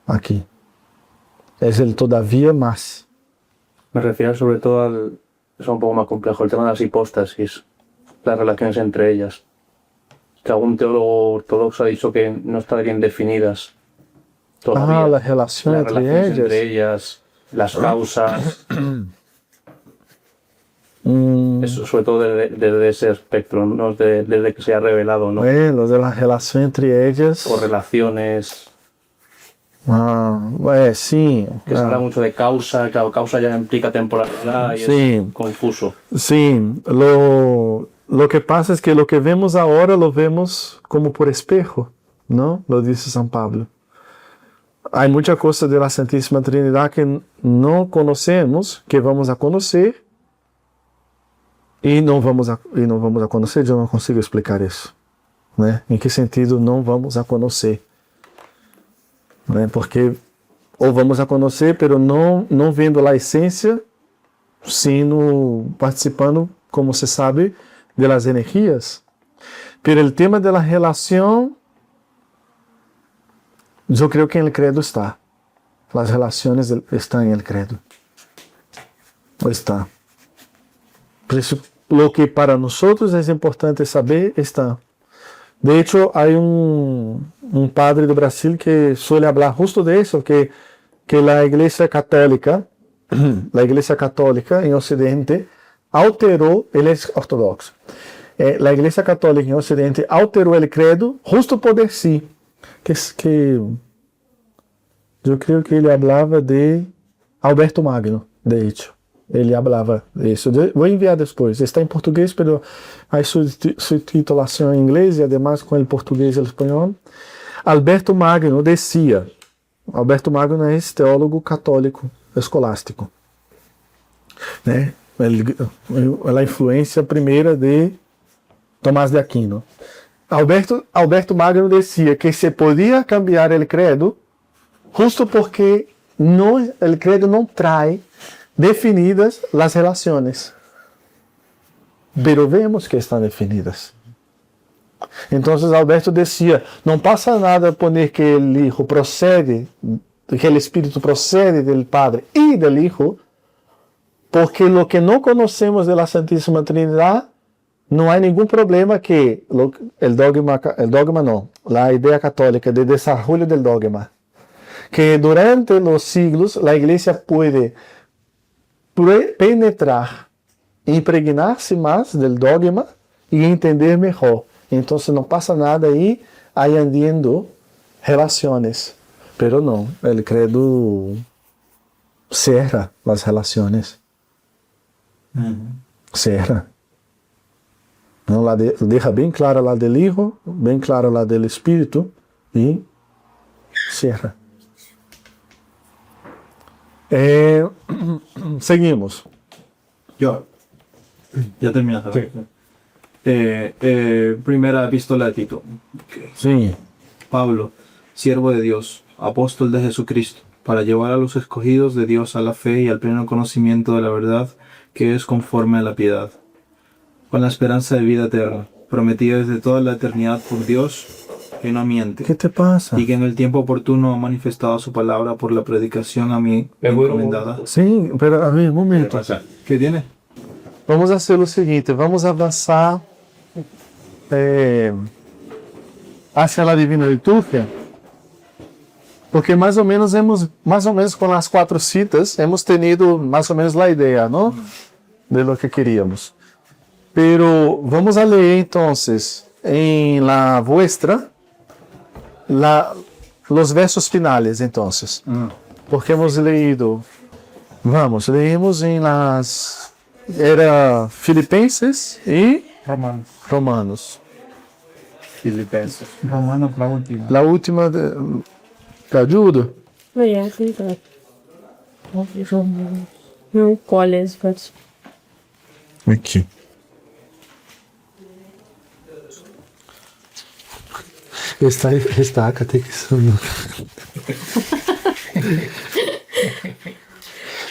Aquí. Es el todavía más. Me refiero sobre todo al... Es un poco más complejo, el tema de las hipóstasis, las relaciones entre ellas. Que algún teólogo ortodoxo ha dicho que no estarían definidas todavía. La relación entre ellas, las causas. Eso sobre todo desde ese espectro, no desde que se ha revelado, ¿no? Lo de la relación entre ellas. O relaciones. Sí. Que se habla mucho de causa, claro, causa ya implica temporalidad y sí. Es confuso. Sí, lo que pasa es que lo que vemos ahora lo vemos como por espejo, ¿no? Lo dice San Pablo. Hay muchas cosas de la Santísima Trinidad que no conocemos, que vamos a conocer y no vamos a conocer. Yo no consigo explicar eso, ¿no? ¿En qué sentido no vamos a conocer? ¿No? Porque o vamos a conocer, pero no vendo a essência, sino participando, como se sabe, de las energías. Pero el tema de la relación, yo creo que en el credo está. Las relaciones están en el credo. Está. Por eso, lo que para nosotros es importante saber está. De hecho, hay un padre de Brasil que suele hablar justo de eso, que la Iglesia Católica en Occidente alteró, él es ortodoxo, la Iglesia Católica en Occidente alteró el credo justo por decir que yo creo que él hablaba de Alberto Magno, de hecho. Ele hablava disso. Vou enviar depois. Está em português, pero hay subtitulação em inglês e además com o português e o espanhol. Alberto Magno decía. Alberto Magno é esse teólogo católico escolástico, né? A influência primeira de Tomás de Aquino. Alberto Magno decía que se podia cambiar o credo justo porque o credo não traz definidas las relaciones, pero vemos que están definidas. Entonces Alberto decía, no pasa nada poner que el Hijo procede, que el Espíritu procede del Padre y del Hijo, porque lo que no conocemos de la Santísima Trinidad, no hay ningún problema que la idea católica de desarrollo del dogma, que durante los siglos la Iglesia puede penetrar, impregnar-se más del dogma e entender mejor. Entonces não passa nada aí añadiendo relaciones. Pero não, el credo cierra las relaciones. Cierra. Não, deja bem clara la del Hijo, bem clara la del Espírito e cierra. Seguimos. Yo, ya terminaste. Primera epístola de Tito. Sim. Pablo, siervo de Dios, apóstol de Jesucristo, para llevar a los escogidos de Dios a la fe y al pleno conocimiento de la verdad que es conforme a la piedad, con la esperanza de vida eterna, prometida desde toda la eternidad por Dios, que no miente, ¿Qué te pasa? y que en el tiempo oportuno ha manifestado su palabra por la predicación a mí encomendada. Sim, pero a ver, um momento. ¿Qué tiene? Vamos fazer o seguinte, vamos avançar hacia a Divina Liturgia, porque mais ou menos com as 4 citas hemos tenido mais ou menos a ideia, não? De lo que queríamos. Pero vamos a leer entonces en la vuestra los versos finales entonces, porque hemos leído, leímos en era Filipenses y Romanos. Filipenses. Romanos, la última. La última, ¿te ayudo? Oye, sí, claro. ¿Cuál es? Pues? Aqui. Está a catequizando.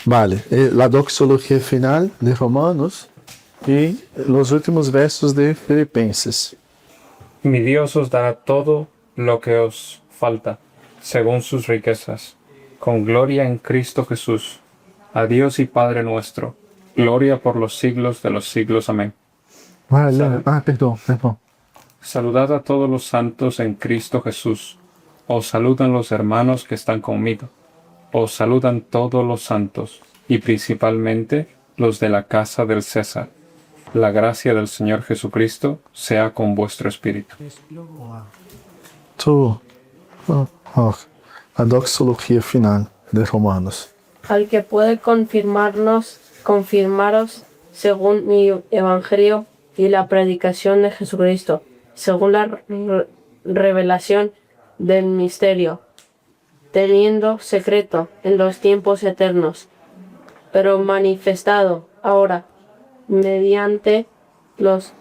Vale, la doxología final de Romanos y los últimos versos de Filipenses. Mi Dios os dará todo lo que os falta, según sus riquezas, con gloria en Cristo Jesús. A Dios y Padre nuestro, gloria por los siglos de los siglos. Amén. Vale, perdón. Saludad a todos los santos en Cristo Jesús. Os saludan los hermanos que están conmigo. Os saludan todos los santos, y principalmente los de la casa del César. La gracia del Señor Jesucristo sea con vuestro espíritu. La doxología final de Romanos. Al que puede confirmaros según mi evangelio y la predicación de Jesucristo, según la revelación del misterio, teniendo secreto en los tiempos eternos, pero manifestado ahora mediante los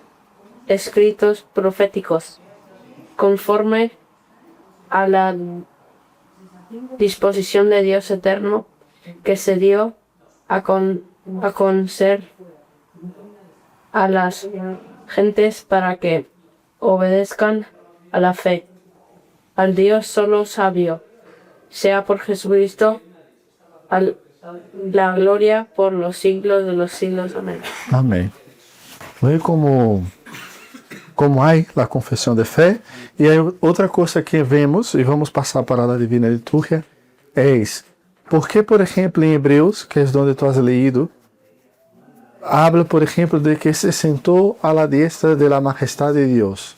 escritos proféticos, conforme a la disposición de Dios eterno que se dio a conocer a las gentes para que obedezcan a la fe, al Dios solo sabio, sea por Jesucristo la gloria por los siglos de los siglos. Amén. Amém. Ve como hay la confesión de fe. Y hay otra cosa que vemos, y vamos pasar para la Divina Liturgia, es, ¿por qué, por ejemplo, en Hebreos, que es donde tú has leído, habla, por ejemplo, de que se sentó a la diestra de la majestad de Dios?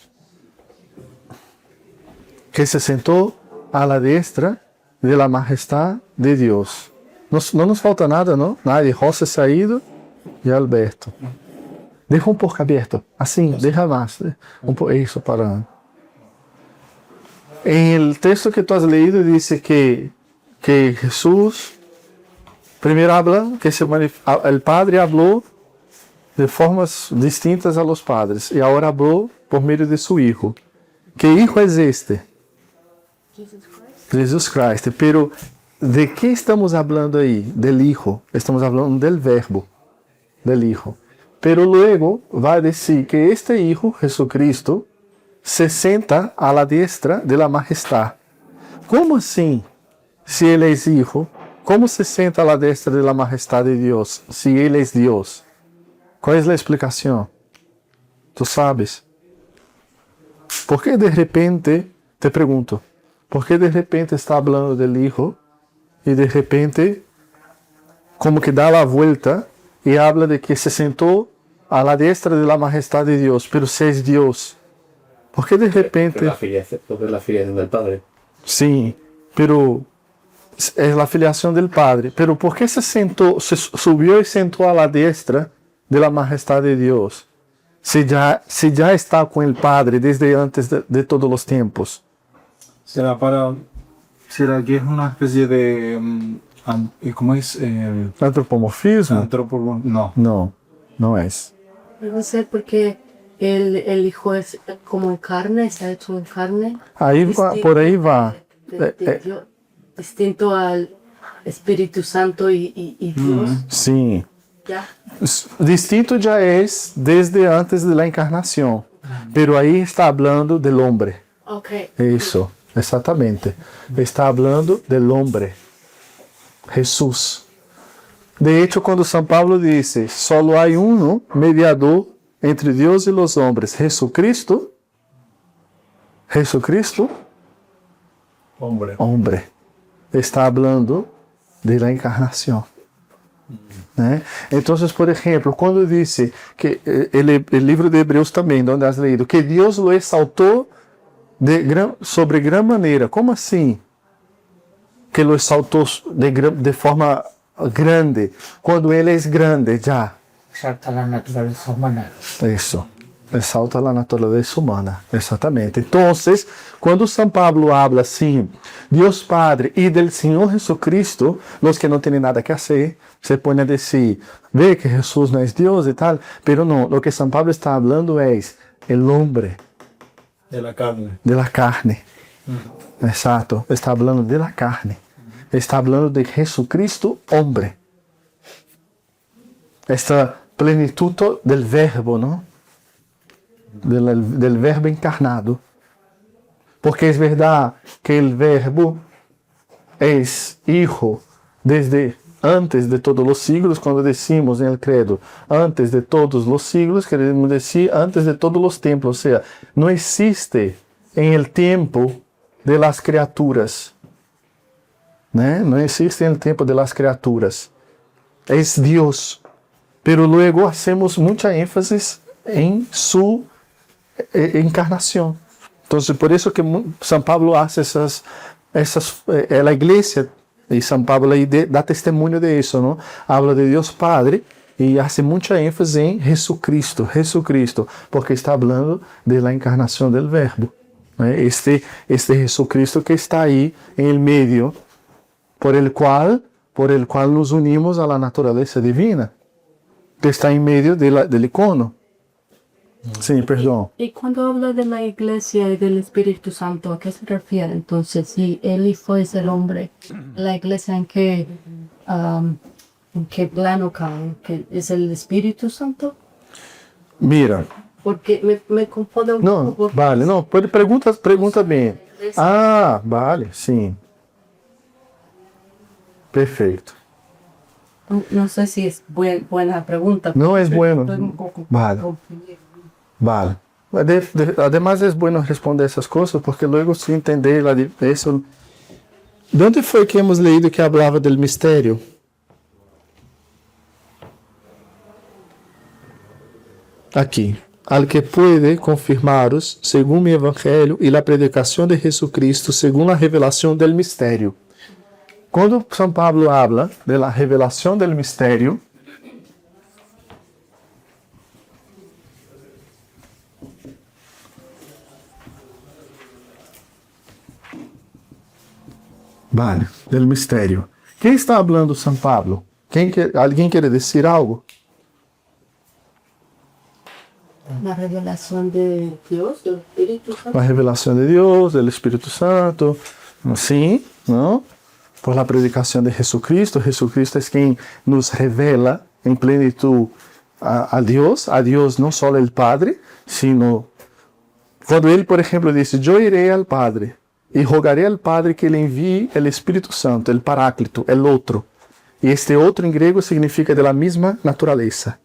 Que se sentó a la diestra de la majestad de Dios. No nos falta nada, ¿no? Nadie. José se ha ido y Alberto. Deja un poco abierto. Así, deja más. Eso para... En el texto que tú has leído dice que Jesús primero habla, que el Padre habló de formas distintas a los padres y ahora habló por medio de su Hijo. ¿Qué Hijo es este? Jesus Christ. Pero ¿de qué estamos hablando ahí? Del Hijo. Estamos hablando del Verbo, del Hijo. Pero luego va a decir que este Hijo, Jesucristo, se senta a la diestra de la majestad. ¿Cómo así? Si Él es Hijo, ¿cómo se senta a la diestra de la majestad de Dios si Él es Dios? ¿Cuál es la explicación? ¿Tú sabes? ¿Por qué de repente, te pregunto, por qué de repente está hablando del Hijo y de repente como que da la vuelta y habla de que se sentó a la diestra de la majestad de Dios, pero si es Dios, ¿por qué de repente? La filiación del Padre. Sí, pero es la filiación del Padre. Pero ¿por qué se subió y sentó a la diestra de la majestad de Dios? Si ya está con el Padre desde antes de todos los tiempos. ¿Será que es una especie de ¿cómo es? ¿Antropomorfismo? No. No es. Debe ser porque el Hijo es como en carne, está hecho en carne. Por ahí va. Dios, distinto al Espíritu Santo y Dios. Sí. Ya. Distinto ya es desde antes de la encarnación. Pero ahí está hablando del hombre. Okay. Eso, exactamente. Está hablando del hombre. Jesús. De hecho, cuando San Pablo dice, solo hay uno mediador entre Dios y los hombres, Jesucristo, hombre, está hablando de la encarnación. Entonces, por ejemplo, cuando dice que el libro de Hebreos también, donde has leído, que Dios lo exaltó sobre gran manera, ¿cómo así? Que lo exaltó de forma grande, cuando Él es grande ya. Exalta la naturaleza humana. Eso, exalta la naturaleza humana, exactamente. Entonces, cuando San Pablo habla así, Dios Padre y del Señor Jesucristo, los que no tienen nada que hacer, se ponen a decir, ve que Jesús no es Dios y tal, pero no, lo que San Pablo está hablando es el hombre. De la carne. De la carne. Exacto, está hablando de la carne. Está hablando de Jesucristo, hombre. Esta plenitud del verbo, ¿no? Del verbo encarnado. Porque es verdad que el verbo es hijo desde antes de todos los siglos, cuando decimos en el credo, antes de todos los siglos, queremos decir antes de todos los tiempos. O sea, no existe en el tiempo de las criaturas. No existe en el tiempo de las criaturas. Es Dios. Pero luego hacemos mucha énfasis en su encarnación. Entonces, por eso que San Pablo hace la iglesia, y San Pablo ahí da testimonio de eso, ¿no? Habla de Dios Padre y hace mucha énfasis en Jesucristo, porque está hablando de la encarnación del Verbo. Este Jesucristo que está ahí en el medio, por el cual nos unimos a la naturaleza divina, que está en medio del icono. Sí, perdón. Y cuando habla de la iglesia y del Espíritu Santo, ¿a qué se refiere? Entonces, si el Hijo es el hombre, ¿la iglesia en qué plano cae? ¿Que es el Espíritu Santo? Mira. Porque me confundo un poco. Vale, no, pregunta bien. Ah, vale, sí. Perfecto. No sé si es buena pregunta. No es bueno. Estoy un poco confundida. Vale. Además es bueno responder esas cosas porque luego se entender eso. ¿Dónde fue que hemos leído que hablaba del misterio? Aquí. Al que puede confirmaros, según mi evangelio y la predicación de Jesucristo, según la revelación del misterio. Quando São Pablo habla de la revelación del misterio, vale, del misterio. Quem está hablando São Pablo? ¿Alguien quiere decir algo? La revelación de Dios, del Espíritu Santo. La revelación de Dios, del Espíritu Santo, sí, ¿no? Por la predicación de Jesucristo. Jesucristo es quien nos revela en plenitud a Dios no solo el Padre, sino cuando Él, por ejemplo, dice, yo iré al Padre y rogaré al Padre que le envíe el Espíritu Santo, el Paráclito, el otro. Y este otro en griego significa de la misma naturaleza.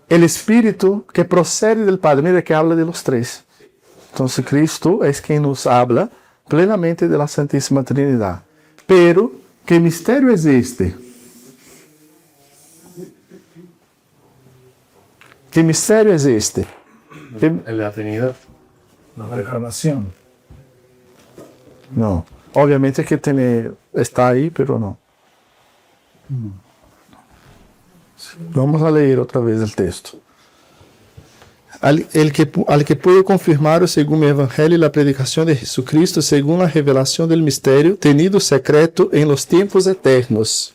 El Espíritu que procede del Padre, mira que habla de los tres. Entonces Cristo es quien nos habla plenamente de la Santísima Trinidad. Pero, ¿qué misterio es este? ¿Qué misterio es este? En la Trinidad. La reencarnación. No. Obviamente que está ahí, pero no. Vamos a leer otra vez el texto. Al que puede confirmar según el Evangelio y la predicación de Jesucristo según la revelación del misterio, tenido secreto en los tiempos eternos.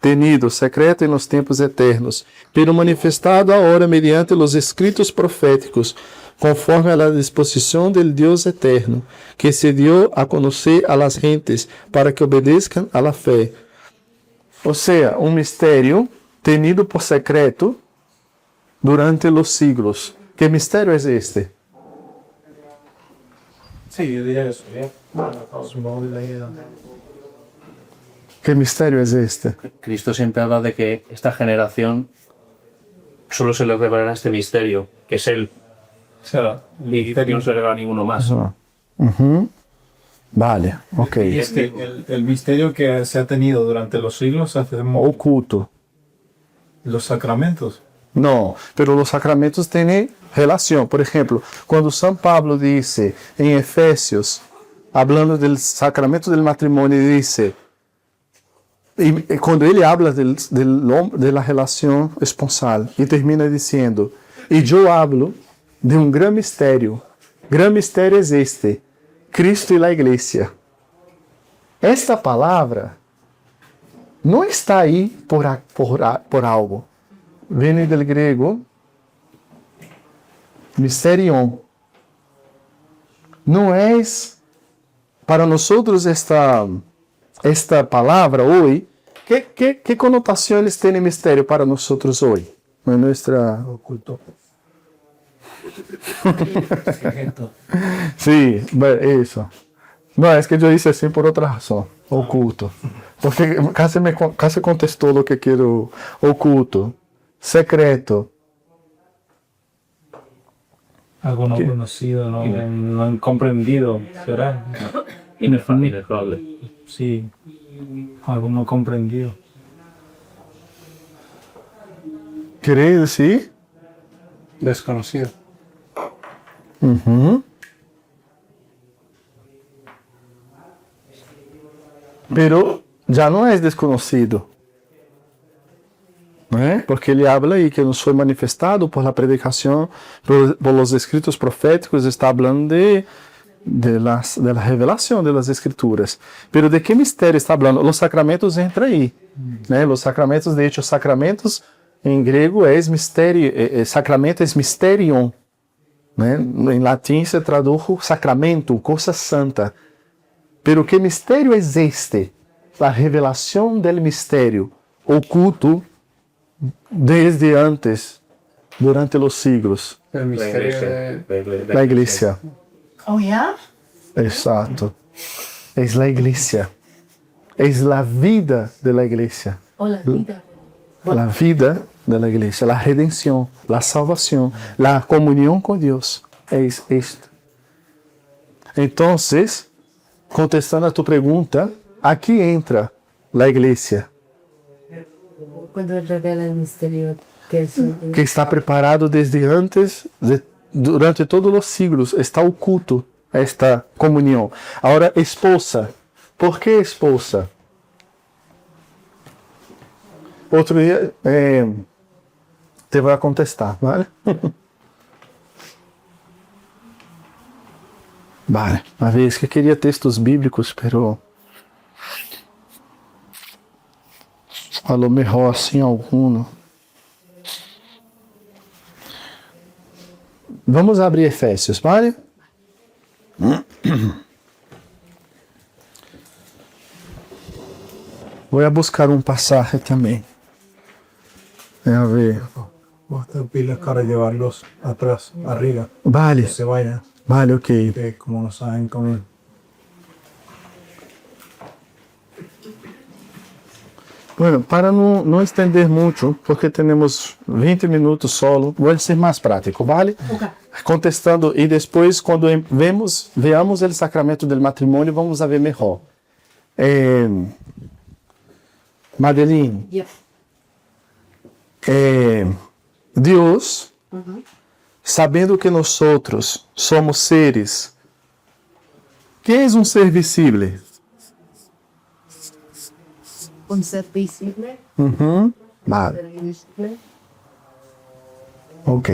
Tenido secreto en los tiempos eternos, pero manifestado ahora mediante los escritos proféticos, conforme a la disposición del Dios eterno, que se dio a conocer a las gentes para que obedezcan a la fe. O sea, un misterio tenido por secreto durante los siglos. ¿Qué misterio es este? Sí, yo diría eso. ¿Qué misterio es este? Cristo siempre habla de que esta generación solo se le revelará este misterio, que es Él. O sea, Y no se le revela a ninguno más. Ujú. Vale, ok. y es que el misterio que se ha tenido durante los siglos hacemos Oculto. los sacramentos. No, pero los sacramentos tienen relación. Por ejemplo, cuando San Pablo dice en Efesios, hablando del sacramento del matrimonio, dice, y cuando ele habla de la relación esponsal, y termina diciendo, y yo hablo de un gran misterio es este, Cristo y la Iglesia. Esta palabra no está ahí por algo. Viene del griego mysterion. No es para nosotros esta palabra hoy. ¿Qué connotaciones tiene misterio para nosotros hoy? En nuestra Oculto. Sí, eso. No, es que yo hice así por otra razón. Oculto. Porque casi contestó lo que quiero. Oculto. Secreto. Algo no conocido, no han comprendido, ¿será? Inefable. Sí, algo no comprendido. ¿Queréis decir? Desconocido. Uhum. Pero ya no es desconocido, ¿no? Porque ele habla aí que nos foi manifestado por la predicación, por los escritos proféticos, está hablando de la revelación de las escrituras. Pero ¿de qué misterio está hablando? Los sacramentos entran ahí, ¿no? Los sacramentos, de hecho, sacramentos en griego es misterio, sacramento es mysterion, ¿no? En latín se tradujo sacramento, cosa santa. Pero ¿qué misterio es este? La revelación del misterio oculto desde antes, durante los siglos. El misterio de La iglesia. Oh, yeah? Exacto. Es la iglesia. Es la vida de la iglesia. Oh, la vida. La vida de la iglesia, la redención, la salvación, la comunión con Dios. Es esto. Entonces, contestando a tu pregunta, aquí entra la iglesia, Cuando revela el misterio que es que está preparado desde antes, durante todos los siglos, está oculto esta comunión. Ahora, esposa. ¿Por qué esposa? Otro día te voy a contestar, ¿vale? Vale, a ver, es que quería textos bíblicos, pero a lo mejor assim alguno. Vamos abrir Efésios, vale? Voy a buscar un pasaje también. A ver. Vamos a pilas para llevarlos atrás, arriba, Vale, que se vayan, vale, ok. que como no saben cómo. Bueno, para no extender mucho, porque tenemos 20 minutos solo, voy a ser más práctico, ¿vale? Okay. Contestando, y después cuando veamos el sacramento del matrimonio, vamos a ver mejor. Madeline, Yep. Dios Sabendo que nosotros somos seres. ¿Qué es un ser visible? Un ser visible, Vale. ser invisible. Ok.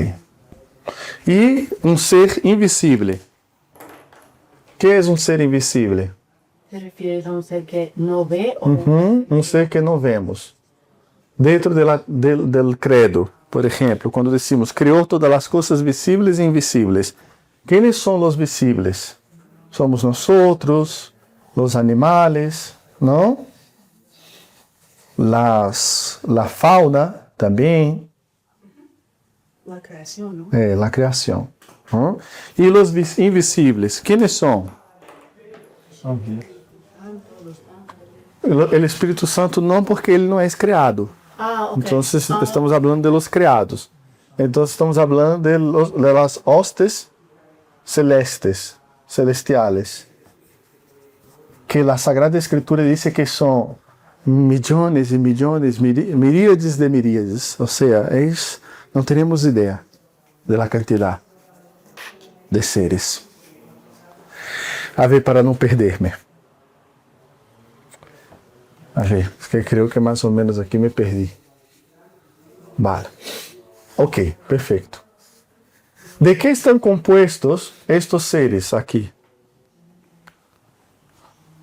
Y un ser invisible. ¿Qué es un ser invisible? ¿Te refieres a un ser que no ve o Um ser que não vemos. Dentro del credo, por exemplo, quando decimos criou todas as coisas visíveis e invisíveis. Quem são os visíveis? Somos nós, os animais, não? La fauna também. la creación, ¿no? La criação. ¿No? E os invisíveis, quem são? O Espírito Santo não, porque ele não é criado. Ah, ok. Então estamos falando de los criados. Então estamos falando de las hostes celestiales. Que a Sagrada Escritura diz que são milhões e milhões, miríades de miríades. Ou seja, não teremos ideia da quantidade de seres. A ver, para não perder-me. A ver, porque creio que mais ou menos aqui me perdi. Vale. Ok, perfeito. ¿De qué están compuestos estos seres aquí?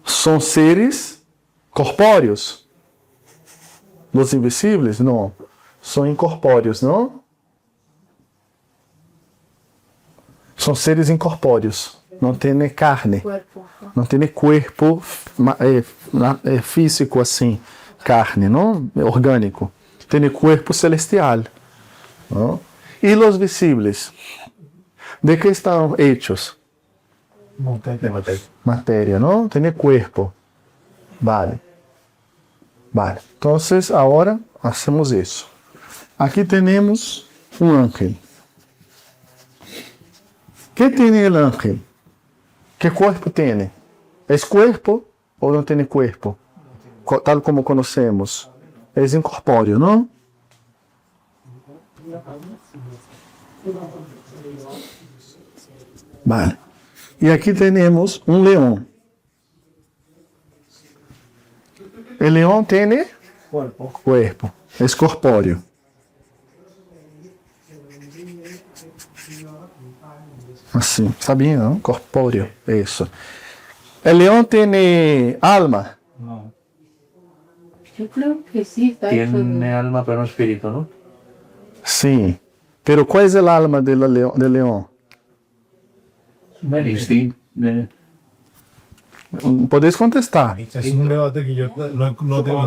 ¿Son seres corpóreos? ¿Los invisibles? No. Son incorpóreos, ¿no? Son seres incorpóreos. No tienen carne. Cuerpo. Não tem corpo físico assim, carne, não? Orgânico. Tem corpo celestial. Não? E os visíveis? De que estão hechos? Matéria, não? Tem corpo. Vale. Vale. Então, agora, hacemos isso. Aqui temos um ángel. Que tem o ángel? Que corpo tem? É corpo ou não tem corpo? Tal como conhecemos. É incorpóreo, não? Vale. E aqui temos um leão. O leão tem corpo. É corpóreo. Assim, sabia, não? Corpóreo, isso. O leão tem alma? No. Yo creo que sí, está hecho Tiene alma pero no espíritu, ¿no? Sim. Pero qual é a alma do leão? Instinto. Podeis contestar. Es un debate que yo no tengo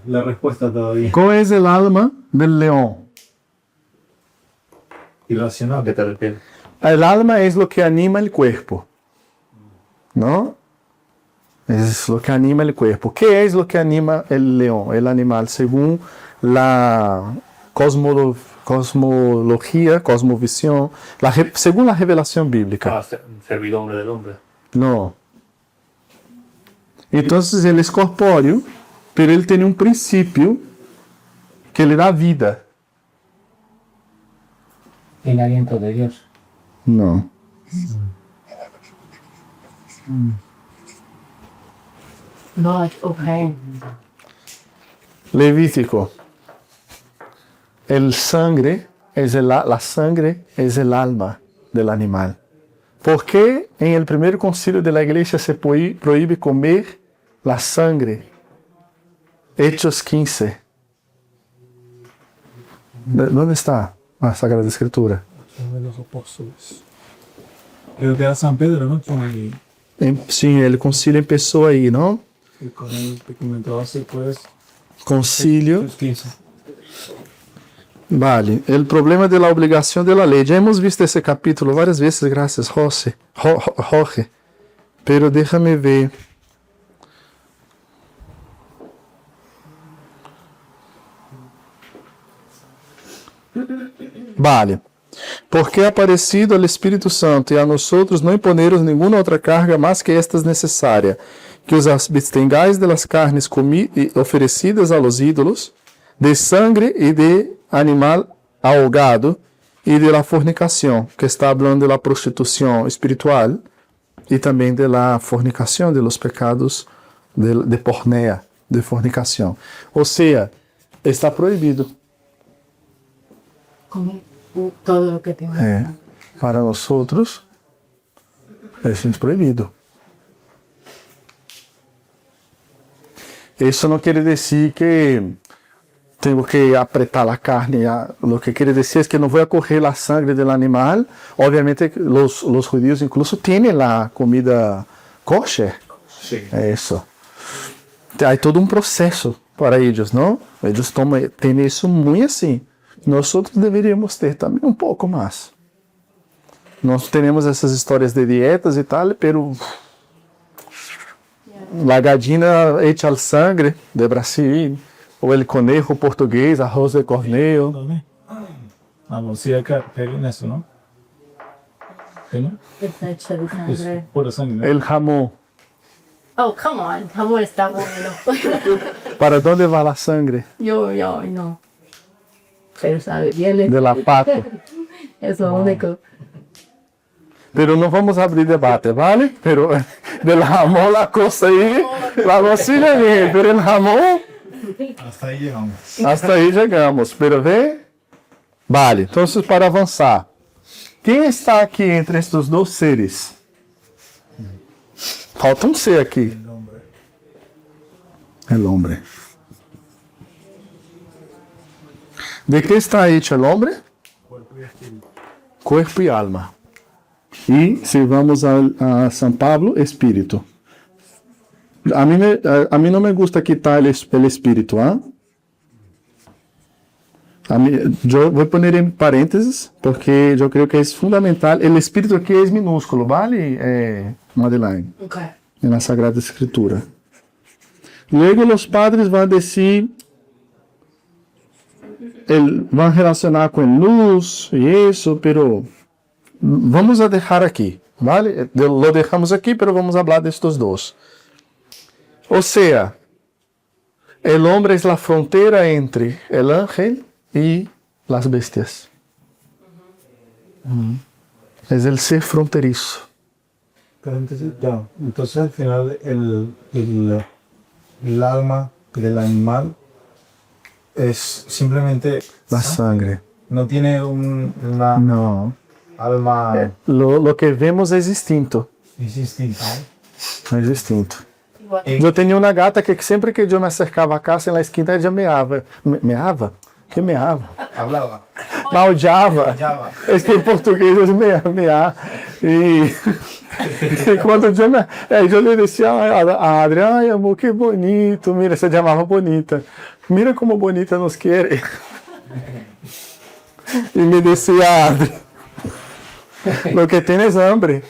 la respuesta todavía. Qual é a alma do leão? Irracional. ¿A qué te refieres? El alma es lo que anima el cuerpo, ¿no? Es lo que anima el cuerpo. ¿Qué es lo que anima el león, el animal, según la cosmología, cosmovisión, según la revelación bíblica? Servidumbre del hombre. No. Entonces él es corpóreo, pero él tiene un principio que le da vida. El aliento de Dios. No. No, ok. Levítico. La sangre es el alma del animal. ¿Por qué en el primer concilio de la iglesia se prohíbe comer la sangre? Hechos 15. ¿Dónde está la Sagrada Escritura? Los apóstoles. Creo que era San Pedro, ¿no? Sim, el concilio empezó ahí, ¿no? Y con el que comentaba así, pues. Concilio. 15. Vale, el problema de la obligación de la ley. Ya hemos visto ese capítulo varias veces, gracias, Jorge. Pero déjame ver. Vale. Porque ha aparecido el Espíritu Santo y a nosotros no imponeros ninguna otra carga más que esta es necesaria, que os abstengáis de las carnes oferecidas a los ídolos, de sangre y de animal ahogado y de la fornicación, que está hablando de la prostitución espiritual y también de la fornicación, de los pecados de porneia, de fornicación. O sea, está prohibido. Como todo lo que tenga. Para nosotros, eso es prohibido. Eso no quiere decir que tengo que apretar la carne. Lo que quiere decir es que no voy a coger la sangre del animal. Obviamente los judíos incluso tienen la comida kosher. Sí. Eso. Hay todo un proceso para ellos, ¿no? Ellos tienen eso muy así. Nosotros deberíamos ter también un poco más. No tenemos esas historias de dietas y tal, pero la gallina hecha al sangre de Brasil, o el conejo portugués, arroz de corneo. A morcilla pega nisso, não? Tem, não? Está hecha de Isso, sangre. pura sangue, né? El jamón. Oh, come on. Jamón está bueno. ¿Para dónde va la sangre? Yo, no. Pero sabe, viene. De la pata. Es lo único. Pero no vamos a abrir debate, ¿vale? Pero del jamón la cosa ahí, la morcilla bien, pero el jamón, Hasta aí llegamos. hasta ahí llegamos. Pero ve, vale, entonces para avanzar, ¿quién está aquí entre estos dos seres? Falta un ser aquí. El hombre. ¿De qué está hecho el hombre? Cuerpo y alma. Y si vamos a San Pablo, espíritu. A mí no me gusta quitar el espíritu, ¿ah? Yo voy a poner en paréntesis porque yo creo que es fundamental. El espíritu aquí es minúsculo, ¿vale, Madeleine? Okay. En la Sagrada Escritura. Luego los padres van a decir, van a relacionar con luz y eso, pero vamos a dejar aquí, ¿vale? Lo dejamos aquí, pero vamos a hablar de estos dos. O sea, el hombre es la frontera entre el ángel y las bestias. Es el ser fronterizo. Pero entonces al final el alma del animal es simplemente La sangre. no tiene una No. alma Lo que vemos es instinto. instinta. Es instinto. Eu tinha uma gata que sempre que eu me acercava a casa na esquina, ela meava. Meava? Que meava? Hablaba. Maudiava. É que em português eu mear. E quando eu lhe dizia a Adriana, ai amor, que bonito. Mira, você chamava bonita. Mira como bonita nos quer. E me dizia, Adri, lo que tienes hambre.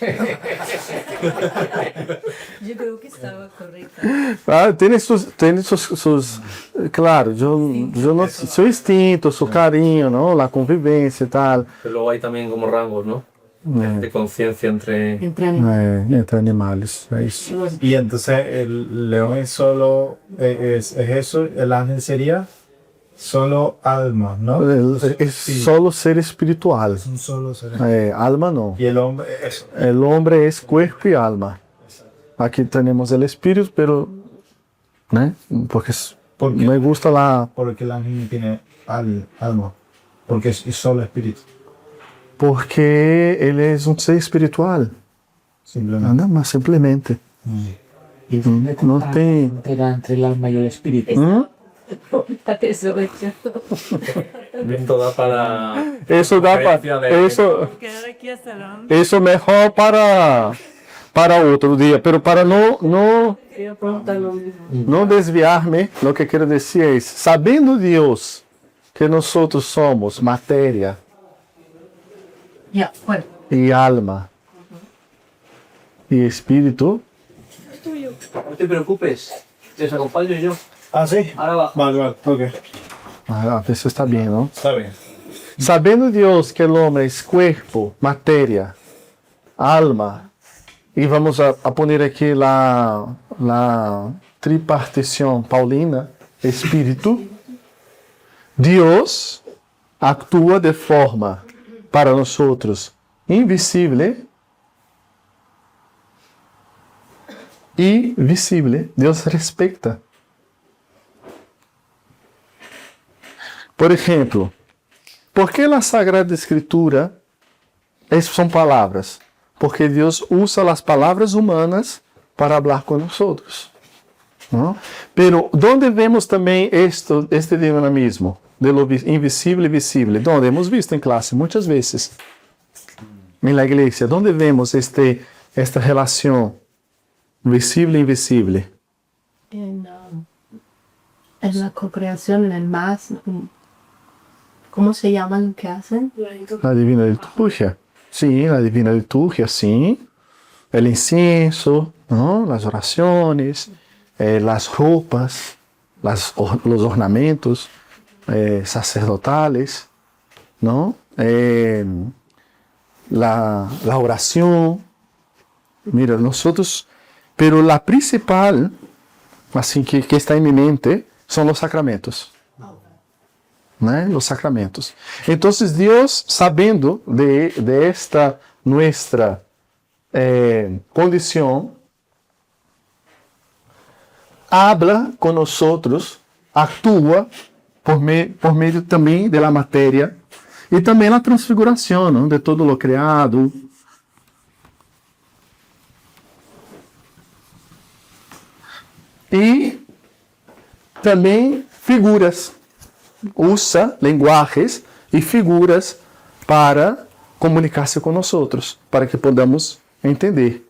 Yo creo que estaba correcta. Tiene sus claro, yo no, su instinto, su cariño, ¿no? La convivencia y tal. Pero luego hay también como rangos, ¿no? De conciencia entre... Entre animales. Entre animales, es eso. Y entonces el león es solo, es eso, el ángel sería solo alma, ¿no? Es Sí. solo ser espiritual. Un solo ser. Alma no. Y el hombre, eso. El hombre es cuerpo y alma. Aquí tenemos el espíritu, pero, ¿no? Porque ¿Por qué? me gusta la... Porque el ángel no tiene alma, porque es solo espíritu, Porque él es un ser espiritual. simplemente. Nada más, simplemente. ¿Y dónde está No la te- frontera entre el alma y el espíritu? ¿Mm? Eso es cierto. Esto da para... Eso da Conferencia de- eso mejor para otro día, pero para no Quería preguntar lo mismo. no desviarme, lo que quiero decir es, sabiendo Dios que nosotros somos materia Ya, bueno. y alma y espíritu, No te preocupes, les acompaño yo. Ah, sí. Ahora va. Vale, ok. eso está bien, ¿no? Está bien. Sabendo Dios que el hombre es cuerpo, materia, alma, y vamos a poner aquí la tripartición paulina, espíritu, Dios actúa de forma para nosotros invisible y visible. Dios respeta. Por ejemplo, ¿por qué la Sagrada Escritura son palabras? Porque Dios usa las palabras humanas para hablar con nosotros, ¿no? Pero ¿dónde vemos también este dinamismo de lo invisible y visible? ¿Dónde? Hemos visto en clase muchas veces. En la iglesia, ¿dónde vemos esta relación visible e invisible? En la cocreación, en el más, ¿cómo se llaman que hacen? La divina liturgia. Sí, la divina liturgia, sí. El incienso, ¿no? Las oraciones, las ropas, los ornamentos sacerdotales, ¿no? La oración. Mira, nosotros, pero la principal, así que está en mi mente, son los sacramentos. ¿No? Los sacramentos. Entonces Dios, sabiendo de esta nuestra condición, habla con nosotros, actúa por medio también de la materia y también la transfiguración, ¿no? De todo lo creado. Y también figuras. Usa lenguajes y figuras para comunicarse con nosotros, para que podamos entender.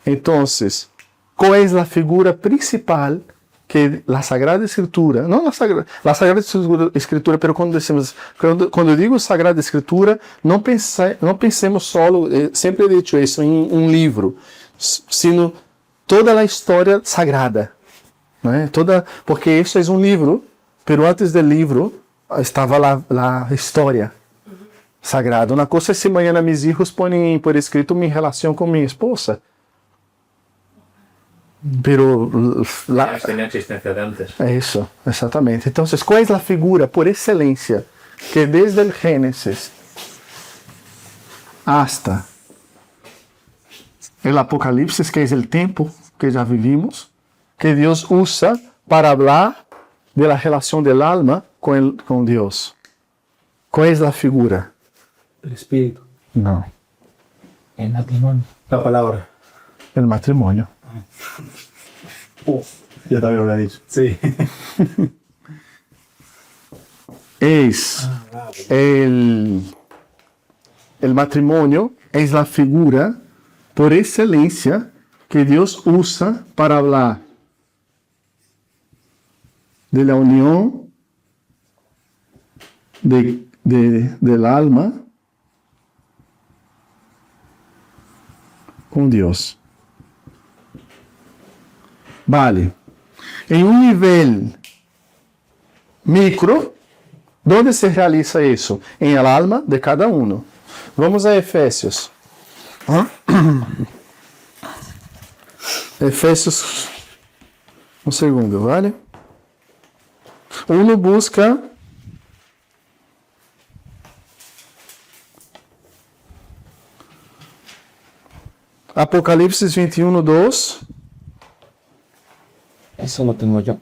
Entonces, ¿cuál es la figura principal que la Sagrada Escritura, no la Sagrada Escritura, pero cuando digo Sagrada Escritura, no pensemos solo, siempre he dicho eso, en un libro, sino toda la historia sagrada, ¿no? Porque eso es un libro. Pero antes del libro estava la história sagrada. Uma coisa é se amanhã meus filhos põem por escrito minha relação com minha esposa. Pero tenía existencia de antes. Eso, exatamente. Então, qual é a figura por excelência que desde o Gênesis hasta o Apocalipse, que é o tempo que já vivimos, que Deus usa para falar de la relación del alma con Dios? ¿Cuál es la figura? El espíritu. No. El matrimonio. La palabra. El matrimonio. Ya también lo había dicho. Sí. Es el matrimonio es la figura por excelencia que Dios usa para hablar de la unión del alma con Dios. Vale. En un nivel micro, ¿dónde se realiza eso? En el alma de cada uno. Vamos a Efesios. Efesios, un segundo, ¿vale? Uno busca Apocalipsis 21:2. Eso lo tengo yo.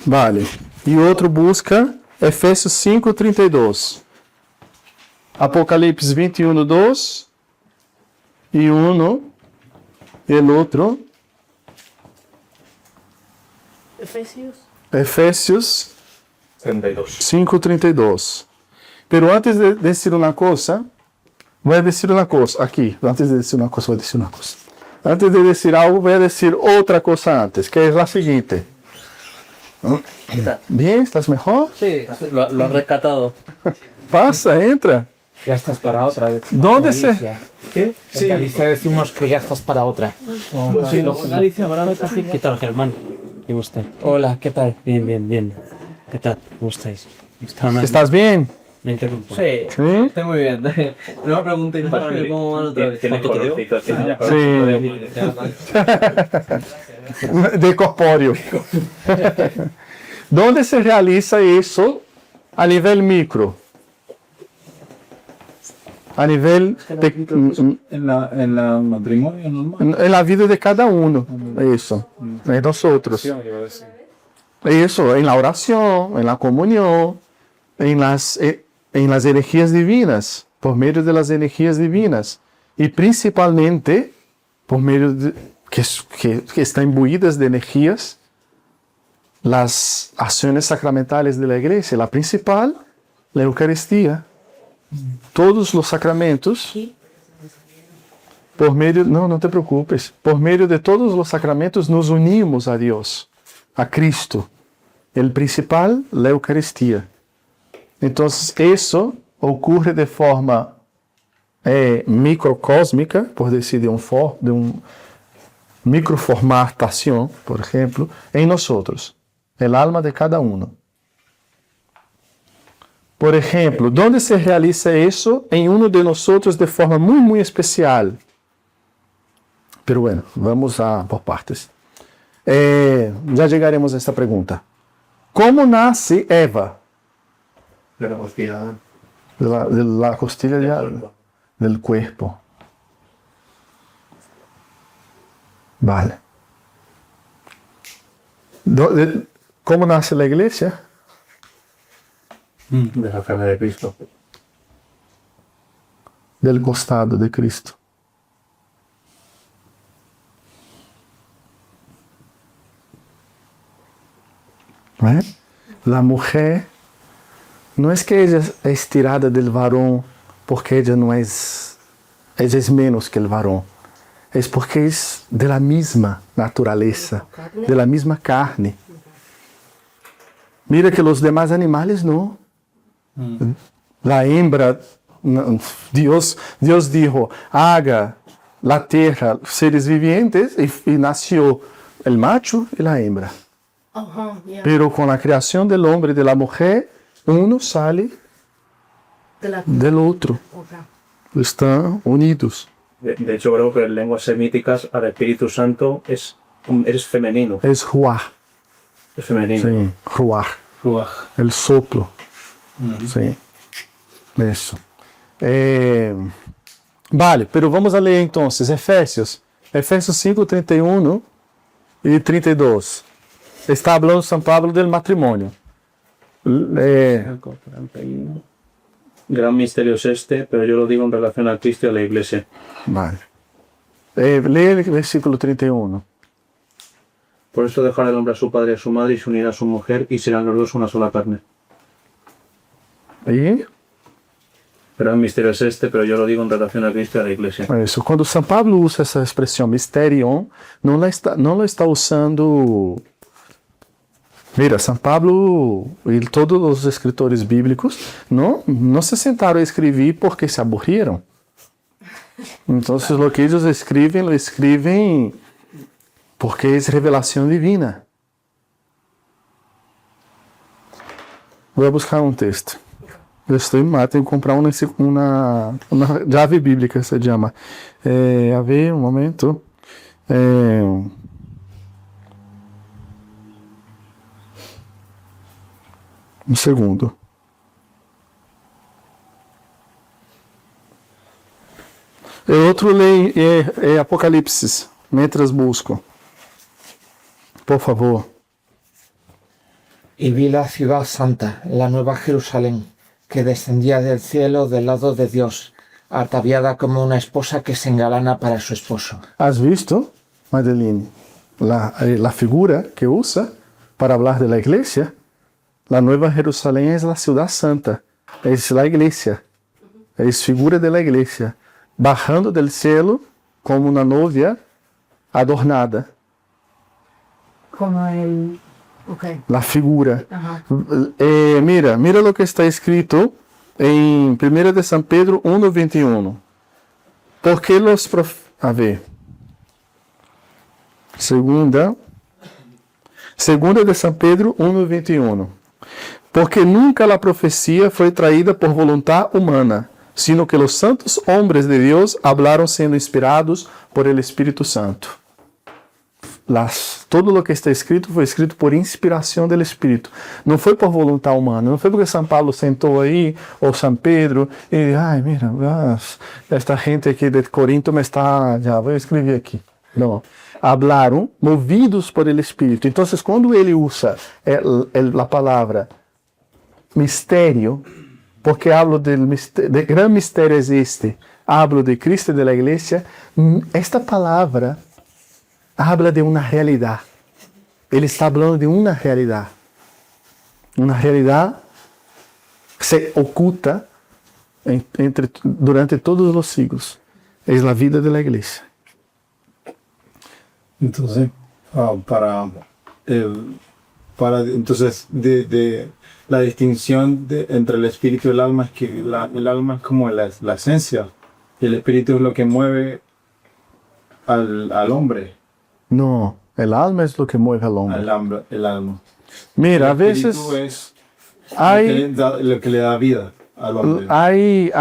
Vale. E outro busca Efésios 5:32. Apocalipse 21:2 e uno, el outro. Efésios 5:32. Pero antes de decir una cosa, voy a decir una cosa aquí. Antes de decir una cosa, voy a decir una cosa. Antes de decir algo, voy a decir otra cosa antes, que es la siguiente. Bien, ¿estás mejor? Sí, lo has rescatado. Pasa, entra. Ya estás para otra vez. ¿Dónde se...? ¿Qué? En Galicia decimos que ya estás para otra. Sí, luego en Galicia, ¿qué tal, Germán? ¿Y usted? Hola, ¿qué tal? Bien, bien, bien. ¿Qué tal? ¿Cómo estáis? ¿Estás bien? Me interrumpo. Sí, ¿Sí? estoy muy bien. No me preguntéis más, pero ¿cómo van otra vez? Tiene ¿Cuánto te dio? colorcito, tiene Sí. de corpóreo. ¿Dónde se realiza eso a nivel micro? A nivel En la matrimonio normal. en la vida de cada uno. Eso. En nosotros. Eso, en la oración, en la comunión, en las energías divinas, por medio de las energías divinas. Y principalmente por medio de que están imbuidas de energías las acciones sacramentales de la iglesia. La principal, la Eucaristía. Todos los sacramentos, por medio, no te preocupes, por medio de todos los sacramentos nos unimos a Dios, a Cristo. El principal, la Eucaristía. Entonces, eso ocurre de forma microcósmica, por decir de un microformatación, por ejemplo, en nosotros, el alma de cada uno. Por ejemplo, ¿dónde se realiza eso? En uno de nosotros de forma muy, muy especial. Pero bueno, vamos por partes. Ya llegaremos a esta pregunta. ¿Cómo nace Eva? De la costilla. De la costilla del cuerpo. Vale. ¿Cómo nace la iglesia? De la carne de Cristo. Del costado de Cristo. La mujer, no es que ella es tirada del varón porque ella es menos que el varón. Es porque es de la misma naturaleza, de la misma carne. Mira que los demás animales no. La hembra, Dios dijo, haga la tierra seres vivientes y nació el macho y la hembra. Pero con la creación del hombre y de la mujer, uno sale del otro. Están unidos. De hecho, creo que en lenguas semíticas al Espíritu Santo es femenino. Es ruach. Es femenino. Sí, ruach. El soplo. Sí. Eso. Vale, pero vamos a leer entonces Efesios 5, 31 y 32. Está hablando San Pablo del matrimonio. Gran misterio es este, pero yo lo digo en relación al Cristo y a la Iglesia. Vale. Lee el versículo 31. Por esto dejará el hombre a su padre y a su madre y se unirá a su mujer y serán los dos una sola carne. ¿Y? Gran misterio es este, pero yo lo digo en relación al Cristo y a la Iglesia. Isso. Quando San Pablo usa essa expressão misterion, não lo está usando. Mira, San Pablo y todos los escritores bíblicos no se sentaron a escribir porque se aburrieron. Entonces lo que ellos escriben, lo escriben porque es revelación divina. Voy a buscar un texto. Eu estou mal, tenho que comprar uma llave bíblica, se chama. A ver, um momento. Um segundo. Outro lei é Apocalipse, mientras busco. Por favor. Y vi la ciudad santa, la nueva Jerusalén, que descendía del cielo del lado de Dios, ataviada como una esposa que se engalana para su esposo. ¿Has visto, Madeline, la figura que usa para hablar de la iglesia? La nueva Jerusalén es la ciudad santa, es la iglesia, es figura de la iglesia, bajando del cielo como una novia adornada. Como el... Okay. La figura. Ajá. Mira lo que está escrito en 1 de San Pedro 1:21. Porque los a ver. Segunda de San Pedro 1:21. Porque nunca la profecía fue traída por voluntad humana, sino que los santos hombres de Dios hablaron siendo inspirados por el Espíritu Santo. todo lo que está escrito foi escrito por inspiração do Espírito. Não foi por vontade humana. Não foi porque São Paulo sentou aí, ou São Pedro, e, ai, mira, esta gente aqui de Corinto me está, já vou escrever aqui. Não. Hablaram movidos por el Espírito. Então, quando ele usa a palavra mistério, porque hablo del gran mistério es este, hablo de Cristo e de la iglesia, esta palavra habla de uma realidade. Ele está falando de uma realidade. Uma realidade que se oculta durante todos os siglos. É a vida da igreja. Entonces, entonces de la distinción entre el espíritu y el alma es que el alma es como la esencia y el espíritu es lo que mueve al hombre. No, el alma es lo que mueve al hombre. El alma. Mira, a veces es lo que le da vida al hombre. Hay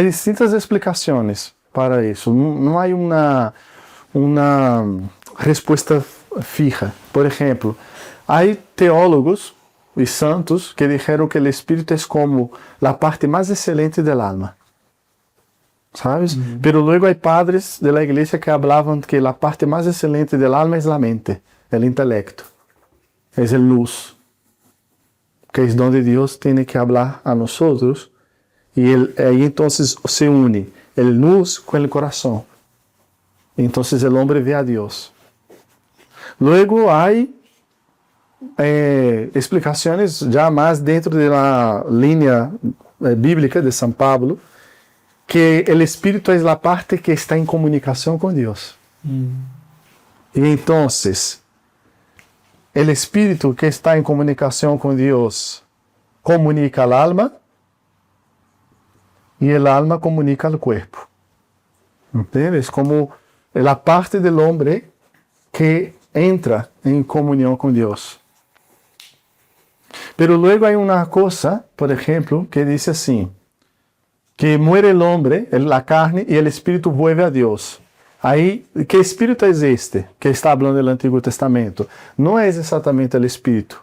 distintas explicaciones para eso. No hay una respuesta fija. Por ejemplo, hay teólogos y santos que dijeron que el espíritu es como la parte más excelente del alma. ¿Sabes? Pero luego hay padres de la iglesia que hablaban que la parte más excelente del alma es la mente, el intelecto, es el luz, que es donde Dios tiene que hablar a nosotros, y ahí entonces se une el luz con el corazón. Entonces el hombre ve a Dios. Luego hay explicaciones ya más dentro de la línea bíblica de San Pablo, que el espíritu es la parte que está en comunicación con Dios. Y entonces, el espíritu que está en comunicación con Dios comunica al alma y el alma comunica al cuerpo. ¿Entiendes? Es como la parte del hombre que entra en comunión con Dios. Pero luego hay una cosa, por ejemplo, que dice así, que muere el hombre, la carne, y el espíritu vuelve a Dios. Ahí, ¿qué espíritu es este que está hablando del Antiguo Testamento? No es exactamente el espíritu,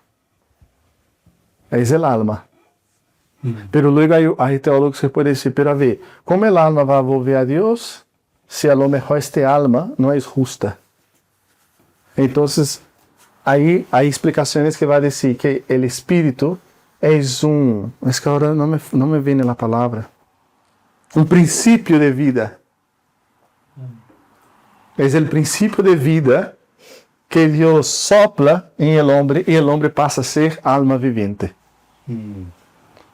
es el alma. Pero luego hay teólogos que pueden decir, pero a ver, ¿cómo el alma va a volver a Dios si a lo mejor este alma no es justa? Entonces, ahí hay explicaciones que va a decir que el espíritu es es que ahora no me viene la palabra, un principio de vida. Es el principio de vida que Dios sopla en el hombre y el hombre pasa a ser alma viviente.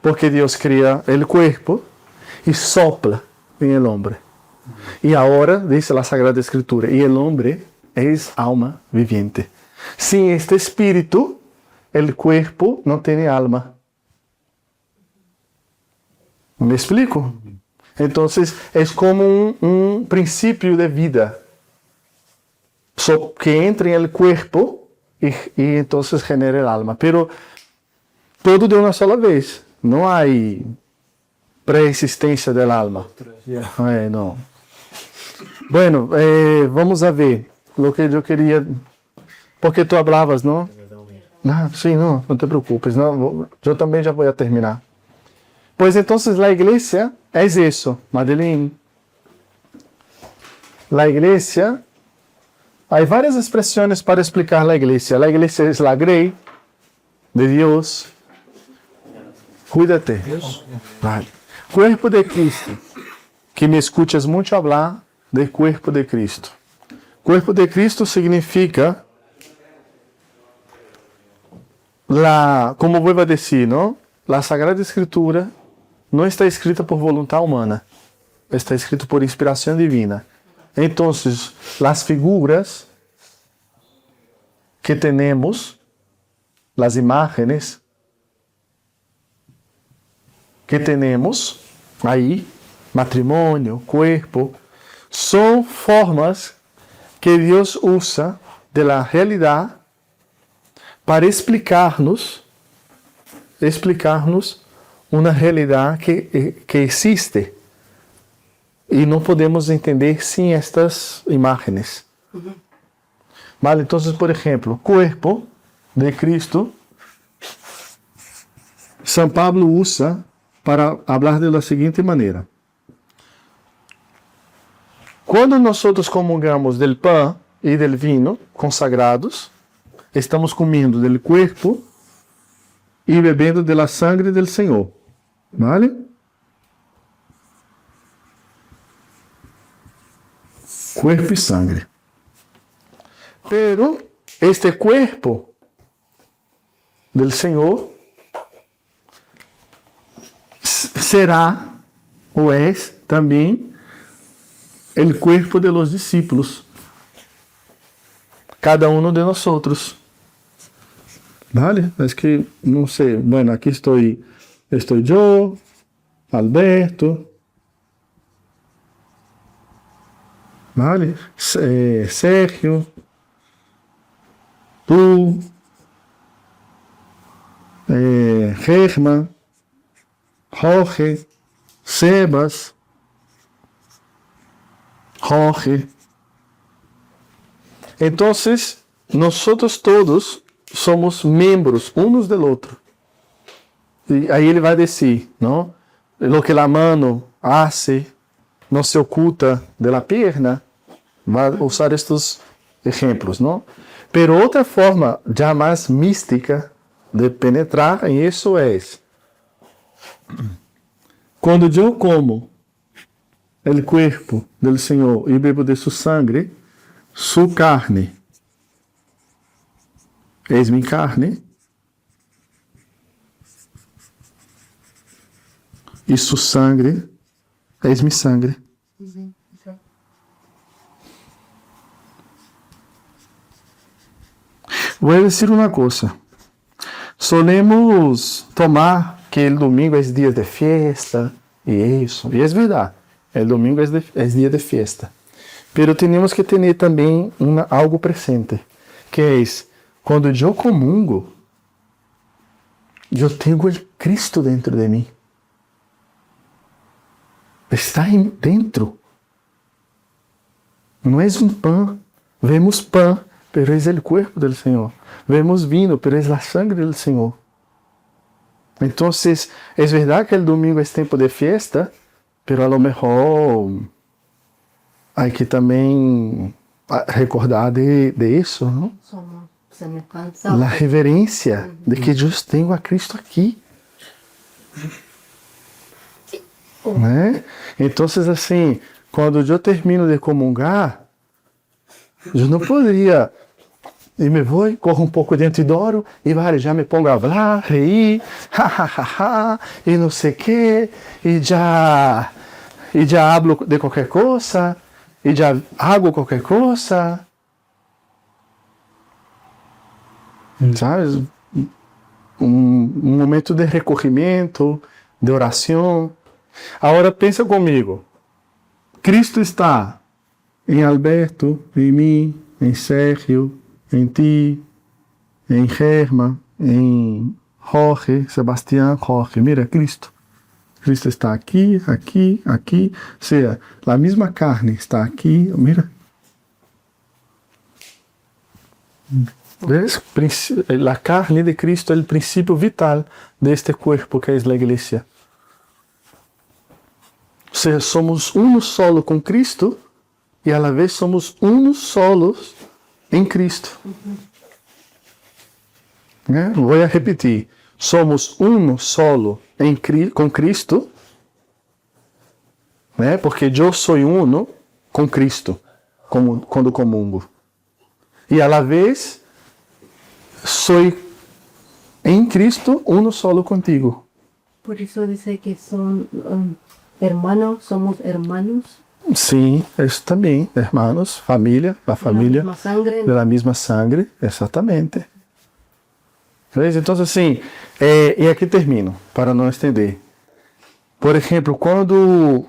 Porque Dios crea el cuerpo y sopla en el hombre. Y ahora, dice la Sagrada Escritura, y el hombre es alma viviente. Sin este espíritu, el cuerpo no tiene alma. ¿Me explico? Entonces, es como un principio de vida que entra en el cuerpo y entonces genera el alma. Pero todo de una sola vez. No hay preexistencia del alma. No. Bueno, vamos a ver lo que yo quería. Porque tú hablabas, ¿no? Sí, no te preocupes. No, yo también ya voy a terminar. Pues entonces la iglesia es eso, Madeleine. La iglesia, hay varias expresiones para explicar la iglesia. La iglesia es la grey de Dios. Cuídate. Vale. Cuerpo de Cristo. Que me escuchas mucho hablar del cuerpo de Cristo. Cuerpo de Cristo significa como vuelvo a decir, ¿no? La Sagrada Escritura no está escrita por voluntad humana, está escrita por inspiración divina. Entonces, las figuras que tenemos, las imágenes que tenemos ahí, matrimonio, cuerpo, son formas que Dios usa de la realidad para explicarnos una realidad que existe y no podemos entender sin estas imágenes. Vale, entonces, por ejemplo, cuerpo de Cristo, San Pablo usa para hablar de la siguiente manera. Quando nós comungamos del pão e del vino consagrados, estamos comendo del cuerpo e bebendo de la sangre del Senhor. ¿Vale? Cuerpo e sangre. Pero este cuerpo del Senhor será ou é também el cuerpo de los discípulos, cada uno de nosotros. ¿Vale? Es que, no sé, bueno, aquí estoy yo, Alberto, ¿vale? Sergio, tú, Germán, Jorge, Sebas, Jorge. Entonces, nosotros todos somos miembros unos del otro. Y ahí ele vai decir, ¿no? Lo que la mano hace no se oculta de la pierna. Va a usar estos ejemplos, ¿no? Pero otra forma ya más mística de penetrar en eso es, cuando yo como el cuerpo del Señor y bebo de su sangre, su carne es mi carne y su sangre es mi sangre. Voy a decir una cosa. Solemos tomar que el domingo es día de fiesta y eso, y es verdad. El domingo es día de fiesta. Pero tenemos que tener también algo presente, que es, cuando yo comungo, yo tengo el Cristo dentro de mí. Está dentro. No es un pan. Vemos pan, pero es el cuerpo del Señor. Vemos vino, pero es la sangre del Señor. Entonces, es verdad que el domingo es tiempo de fiesta, pero a lo mejor hay que también recordar de eso, ¿no? La reverencia de que yo tengo a Cristo aquí. Né? Entonces, assim, quando eu termino de comungar, eu não poderia, e me vou, corro um pouco dentro de oro, e vale, já me pongo a falar, reír, e não sei o quê, e já hablo de qualquer coisa, e já hago qualquer coisa. Sabe? Um momento de recorrimento, de oração. Agora pensa comigo. Cristo está em Alberto, em mim, em Sérgio, em ti, em Germa, em Jorge, Sebastián, Jorge. Mira, Cristo. Cristo está aqui, aqui, aqui. Ou seja, a mesma carne está aqui. Mira. ¿Ves? La carne de Cristo es el principio vital de este cuerpo que es la iglesia. O sea, somos uno solo con Cristo y a la vez somos unos solos en Cristo. Voy a repetir. Somos uno solo con Cristo, porque yo soy uno con Cristo cuando comungo. Y a la vez soy en Cristo uno solo contigo. Por eso dice que son hermanos, somos hermanos. Sí, eso también, hermanos, familia, la familia de la misma sangre, exactamente. ¿Ves? Entonces, assim, e aqui termino, para não estender. Por exemplo, quando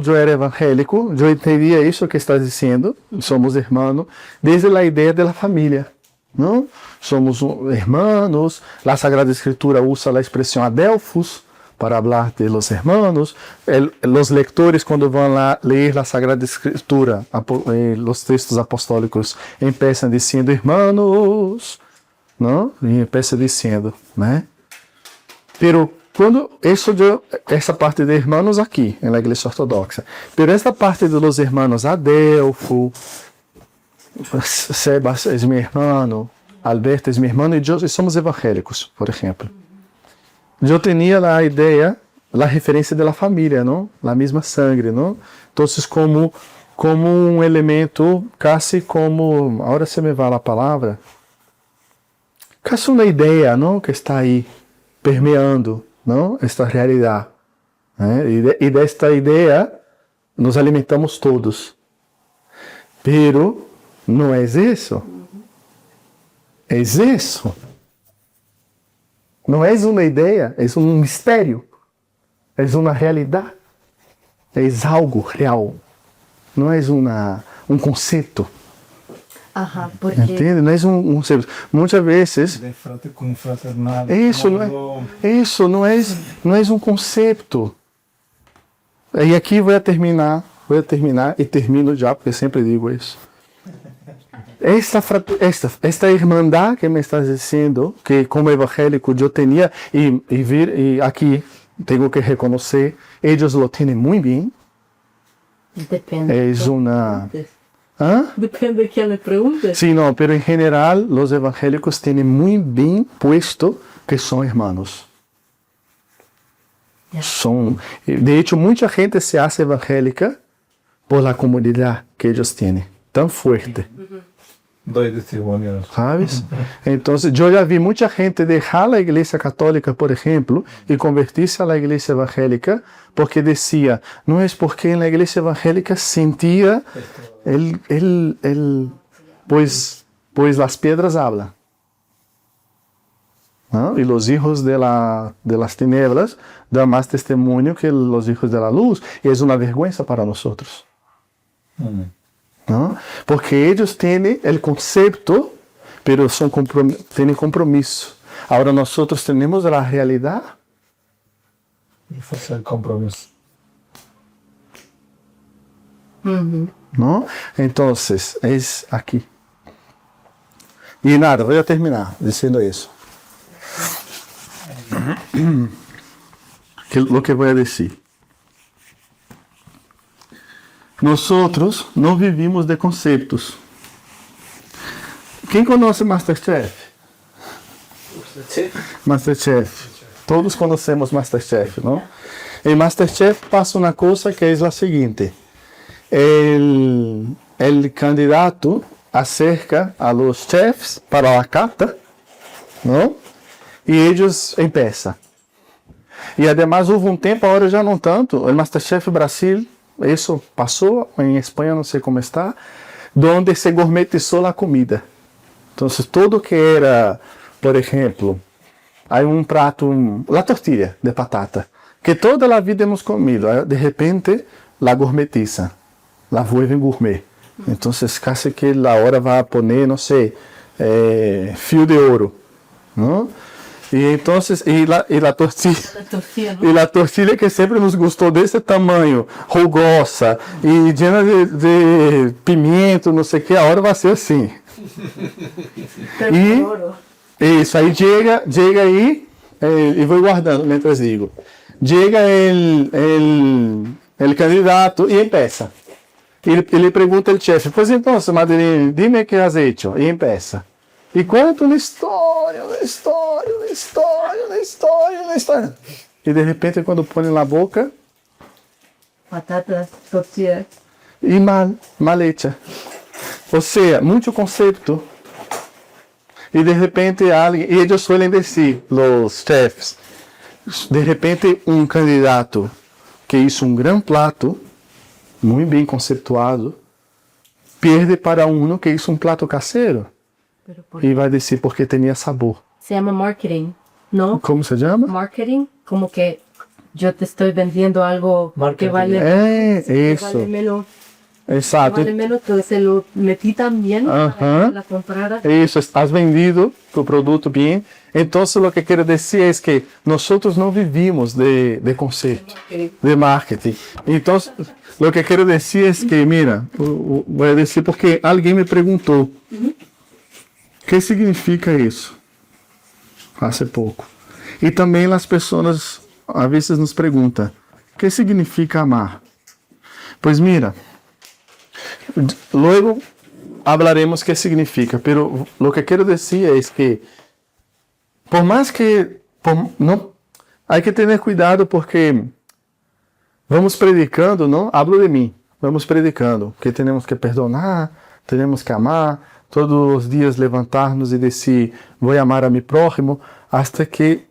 eu era evangélico, eu entendia isso que estás dizendo, somos hermanos, desde a ideia da família. Não? Somos hermanos, a Sagrada Escritura usa a expressão adelphos, para hablar de los hermanos. Los lectores, cuando van a leer la Sagrada Escritura, los textos apostólicos, empiezan diciendo hermanos, ¿no? Y empiezan diciendo, ¿no? Pero cuando esa parte de hermanos aquí, en la Iglesia Ortodoxa, pero esta parte de los hermanos Adelfo, Sebas es mi hermano, Alberto es mi hermano y yo somos evangélicos, por ejemplo. Yo tenía la idea, la referencia de la familia, ¿no? La misma sangre, ¿no? Entonces como un elemento, casi como, ahora se me va la palabra, casi una idea, ¿no? Que está ahí permeando, ¿no? Esta realidad. Y de esta idea nos alimentamos todos. Pero no es eso. Es eso. No es una idea, es un misterio. Es una realidad. Es algo real. No es un concepto. Ajá, porque... ¿Entiende? No es un concepto. Muchas veces... De confraternal. Eso no es un concepto. E aqui vou terminar e termino já, porque sempre digo isso. Esta irmandad que me estás diciendo, que como evangélico yo tenía, y aquí tengo que reconocer, ellos lo tienen muy bien. Depende. Es una... Depende de quién le pregunte. Sí, no, pero en general los evangélicos tienen muy bien puesto que son hermanos. De hecho, mucha gente se hace evangélica por la comunidad que ellos tienen, tan fuerte. Doy testimonio. ¿Sabes? Entonces, yo ya vi mucha gente dejar la iglesia católica, por ejemplo, y convertirse a la iglesia evangélica, porque decía, no es porque en la iglesia evangélica sentía pues las piedras hablan. ¿No? Y los hijos de las tinieblas dan más testimonio que los hijos de la luz. Y es una vergüenza para nosotros. ¿No? Porque ellos tienen el concepto, pero tienen compromiso. Ahora nosotros tenemos la realidad. Y fue el compromiso. ¿No? Entonces, es aquí. Y nada, voy a terminar diciendo eso. Lo que voy a decir. Nosotros no vivimos de conceptos. Quem conoce Masterchef? Masterchef. Todos conocemos Masterchef, ¿no? En Masterchef pasa una cosa que es la siguiente. El candidato acerca a los chefs para la cata, ¿no? Y ellos empiezan. Y además hubo un tiempo, ahora ya no tanto, el Masterchef Brasil, eso pasó, en España no sé cómo está, donde se gourmetizó la comida. Entonces todo que era, por ejemplo, hay un prato, la tortilla de patata, que toda la vida hemos comido, de repente la gourmetizan, la vuelven gourmet. Entonces casi que la hora va a poner, no sé, fio de oro, ¿no? Y entonces, la tortilla que siempre nos gustó de ese tamaño, rugosa y llena de pimiento, no sé qué, ahora va a ser así. Y eso, ahí llega ahí, y voy guardando mientras digo, llega el candidato y empieza. Y le pregunta el chef, pues entonces, Madeline, dime qué has hecho. Y empieza. Y cuenta una historia. Y de repente cuando pone en la boca... Patatas, tortillas. Y mal hecha. O sea, mucho concepto. Y de repente alguien... Y ellos suelen decir, los chefs, de repente un candidato que hizo un gran plato, muy bien conceptuado, pierde para uno que hizo un plato casero. Y va a decir porque tenía sabor. Se llama marketing, ¿no? ¿Cómo se llama? Marketing, como que yo te estoy vendiendo algo Marketing. que vale, Eso. vale menos. Exacto. Vale menos que se lo metí también para que la comprara. Isso, has vendido tu produto bem. Então, o que quero dizer é que nós não vivimos de conceito, de marketing. Então, o que quero dizer é que, mira, vou dizer porque alguém me perguntou, o que significa isso? Há pouco. E também as pessoas, às vezes, nos perguntam, o que significa amar? Pois mira, luego hablaremos qué significa, pero lo que quiero decir es que por más que no hay que tener cuidado porque vamos predicando, ¿no? Hablo de mí, vamos predicando que tenemos que perdonar, tenemos que amar, todos los días levantarnos y decir voy a amar a mi prójimo hasta que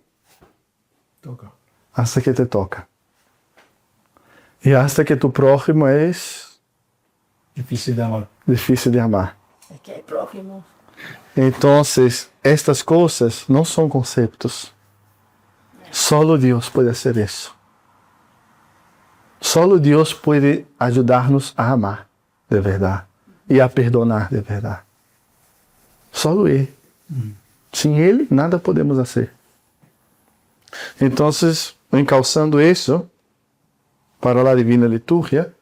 te toca. Y hasta que tu prójimo es Difícil de amar. difícil de amar. Es que hay prójimos. Entonces, estas cosas no son conceptos. Solo Dios puede hacer eso. Solo Dios puede ayudarnos a amar de verdad y a perdonar de verdad. Solo Él. Sin Él, nada podemos hacer. Entonces, encalzando eso para la Divina Liturgia,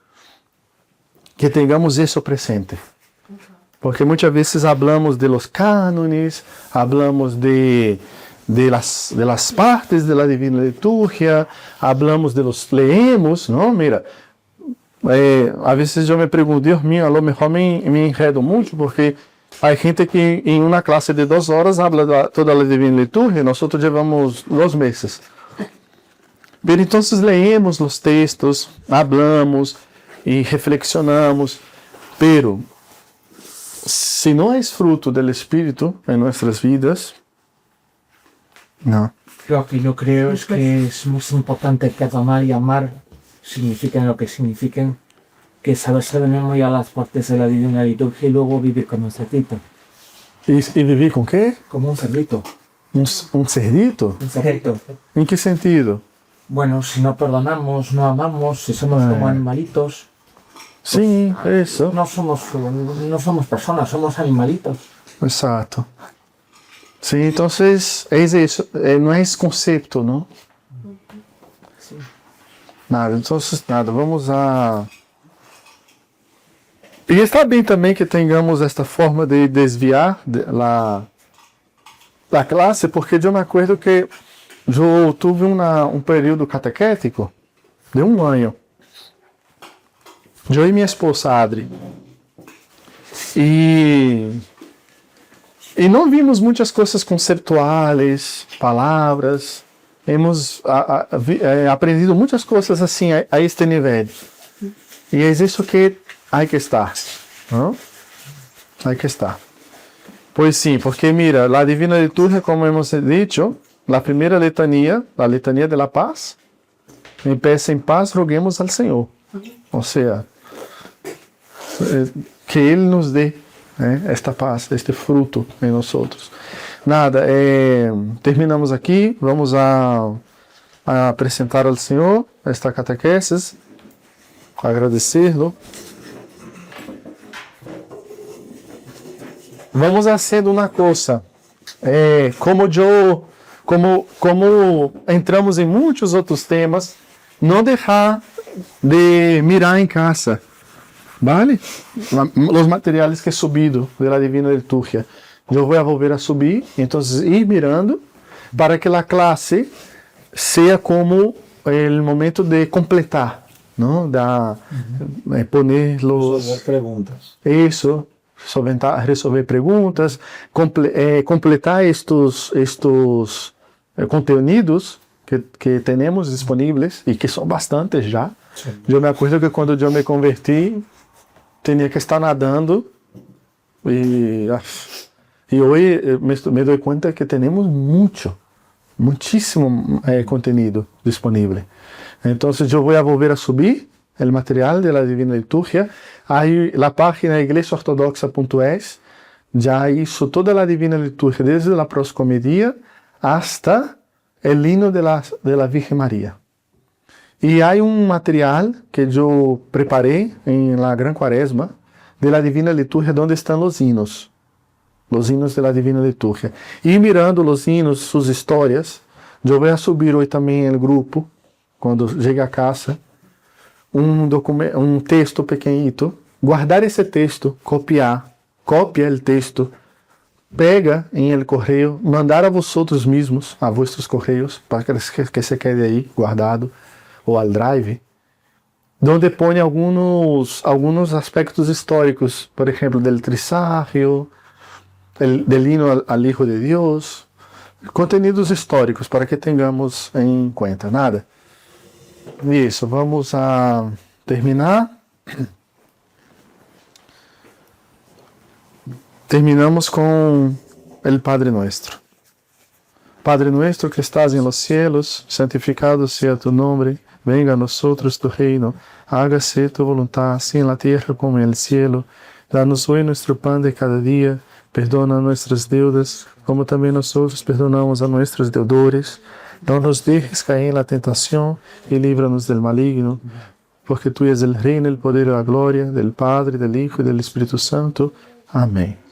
que tengamos eso presente. Porque muchas veces hablamos de los cánones, hablamos de las partes de la Divina Liturgia, hablamos de los leemos, ¿no? Mira, a veces yo me pregunto, Dios mío, a lo mejor me enredo mucho porque hay gente que en una clase de 2 horas habla de toda la Divina Liturgia, nosotros llevamos 2 meses. Pero entonces leemos los textos, hablamos y reflexionamos, pero si no es fruto del Espíritu en nuestras vidas, no. Lo que yo creo es que es muy importante perdonar y amar, signifiquen lo que signifiquen, que saberse de memoria las partes de la Divina Liturgia y luego vivir como un cerdito. ¿Y vivir con qué? Como un cerdito. ¿Un cerdito? Un cerdito. ¿En qué sentido? Bueno, si no perdonamos, no amamos, si somos como animalitos. Sí, eso. No somos personas, somos animalitos. Exacto. Sí, entonces es eso, no es concepto, ¿no? Sí. Nada, entonces nada, vamos a... E está bem também que tenhamos esta forma de desviar da classe, porque eu me acordo que eu tive um período catequético de 1 ano. Eu e minha esposa Adri. E não vimos muitas coisas conceptuais, palavras. Hemos aprendido muitas coisas assim a este nível. E é isso que há que estar. ¿No? Há que estar. Pois sim, porque mira, a Divina Liturgia, como hemos dicho, a primeira litania, a litania de la paz, empieza em paz, roguemos al Senhor. Ou seja, que Ele nos dê esta paz, este fruto em nós outros. Nada, terminamos aqui, vamos a apresentar ao Senhor esta catequesis, agradecê-lo. Vamos haciendo uma coisa, como entramos em muitos outros temas, não deixar de mirar em casa. ¿Vale? Los materiales que he subido de la Divina Liturgia. Yo voy a volver a subir, entonces ir mirando para que la clase sea como el momento de completar, ¿no? Poner los... Resolver preguntas. Eso, resolver preguntas, completar estos contenidos que tenemos disponibles y que son bastantes ya. Sí. Yo me acuerdo que cuando yo me convertí, tenía que estar nadando y hoy me doy cuenta que tenemos muchísimo contenido disponible. Entonces yo voy a volver a subir el material de la Divina Liturgia. Hay la página iglesiaortodoxa.es, ya hizo toda la Divina Liturgia, desde la proscomedia hasta el himno de la Virgen María. Y hay un material que yo preparé en la Gran Cuaresma de la Divina Liturgia, donde están los hinos de la Divina Liturgia. Y mirando los hinos, sus historias, yo voy a subir hoy también en el grupo, cuando llegue a casa, un texto pequeñito, guardar ese texto, copia el texto, pega en el correo, mandar a vosotros mismos, a vuestros correos, para que se quede ahí guardado, o al drive, donde pone algunos aspectos históricos, por ejemplo, del Trisagio, del hino al Hijo de Dios, contenidos históricos para que tengamos en cuenta. Nada. Y eso, vamos a terminar. Terminamos con el Padre Nuestro. Padre nuestro que estás en los cielos, santificado sea tu nombre, venga a nosotros tu reino, hágase tu voluntad, así en la tierra como en el cielo. Danos hoy nuestro pan de cada día, perdona nuestras deudas, como también nosotros perdonamos a nuestros deudores. No nos dejes caer en la tentación y líbranos del maligno, porque tuyo es el reino, el poder y la gloria del Padre, del Hijo y del Espíritu Santo. Amén.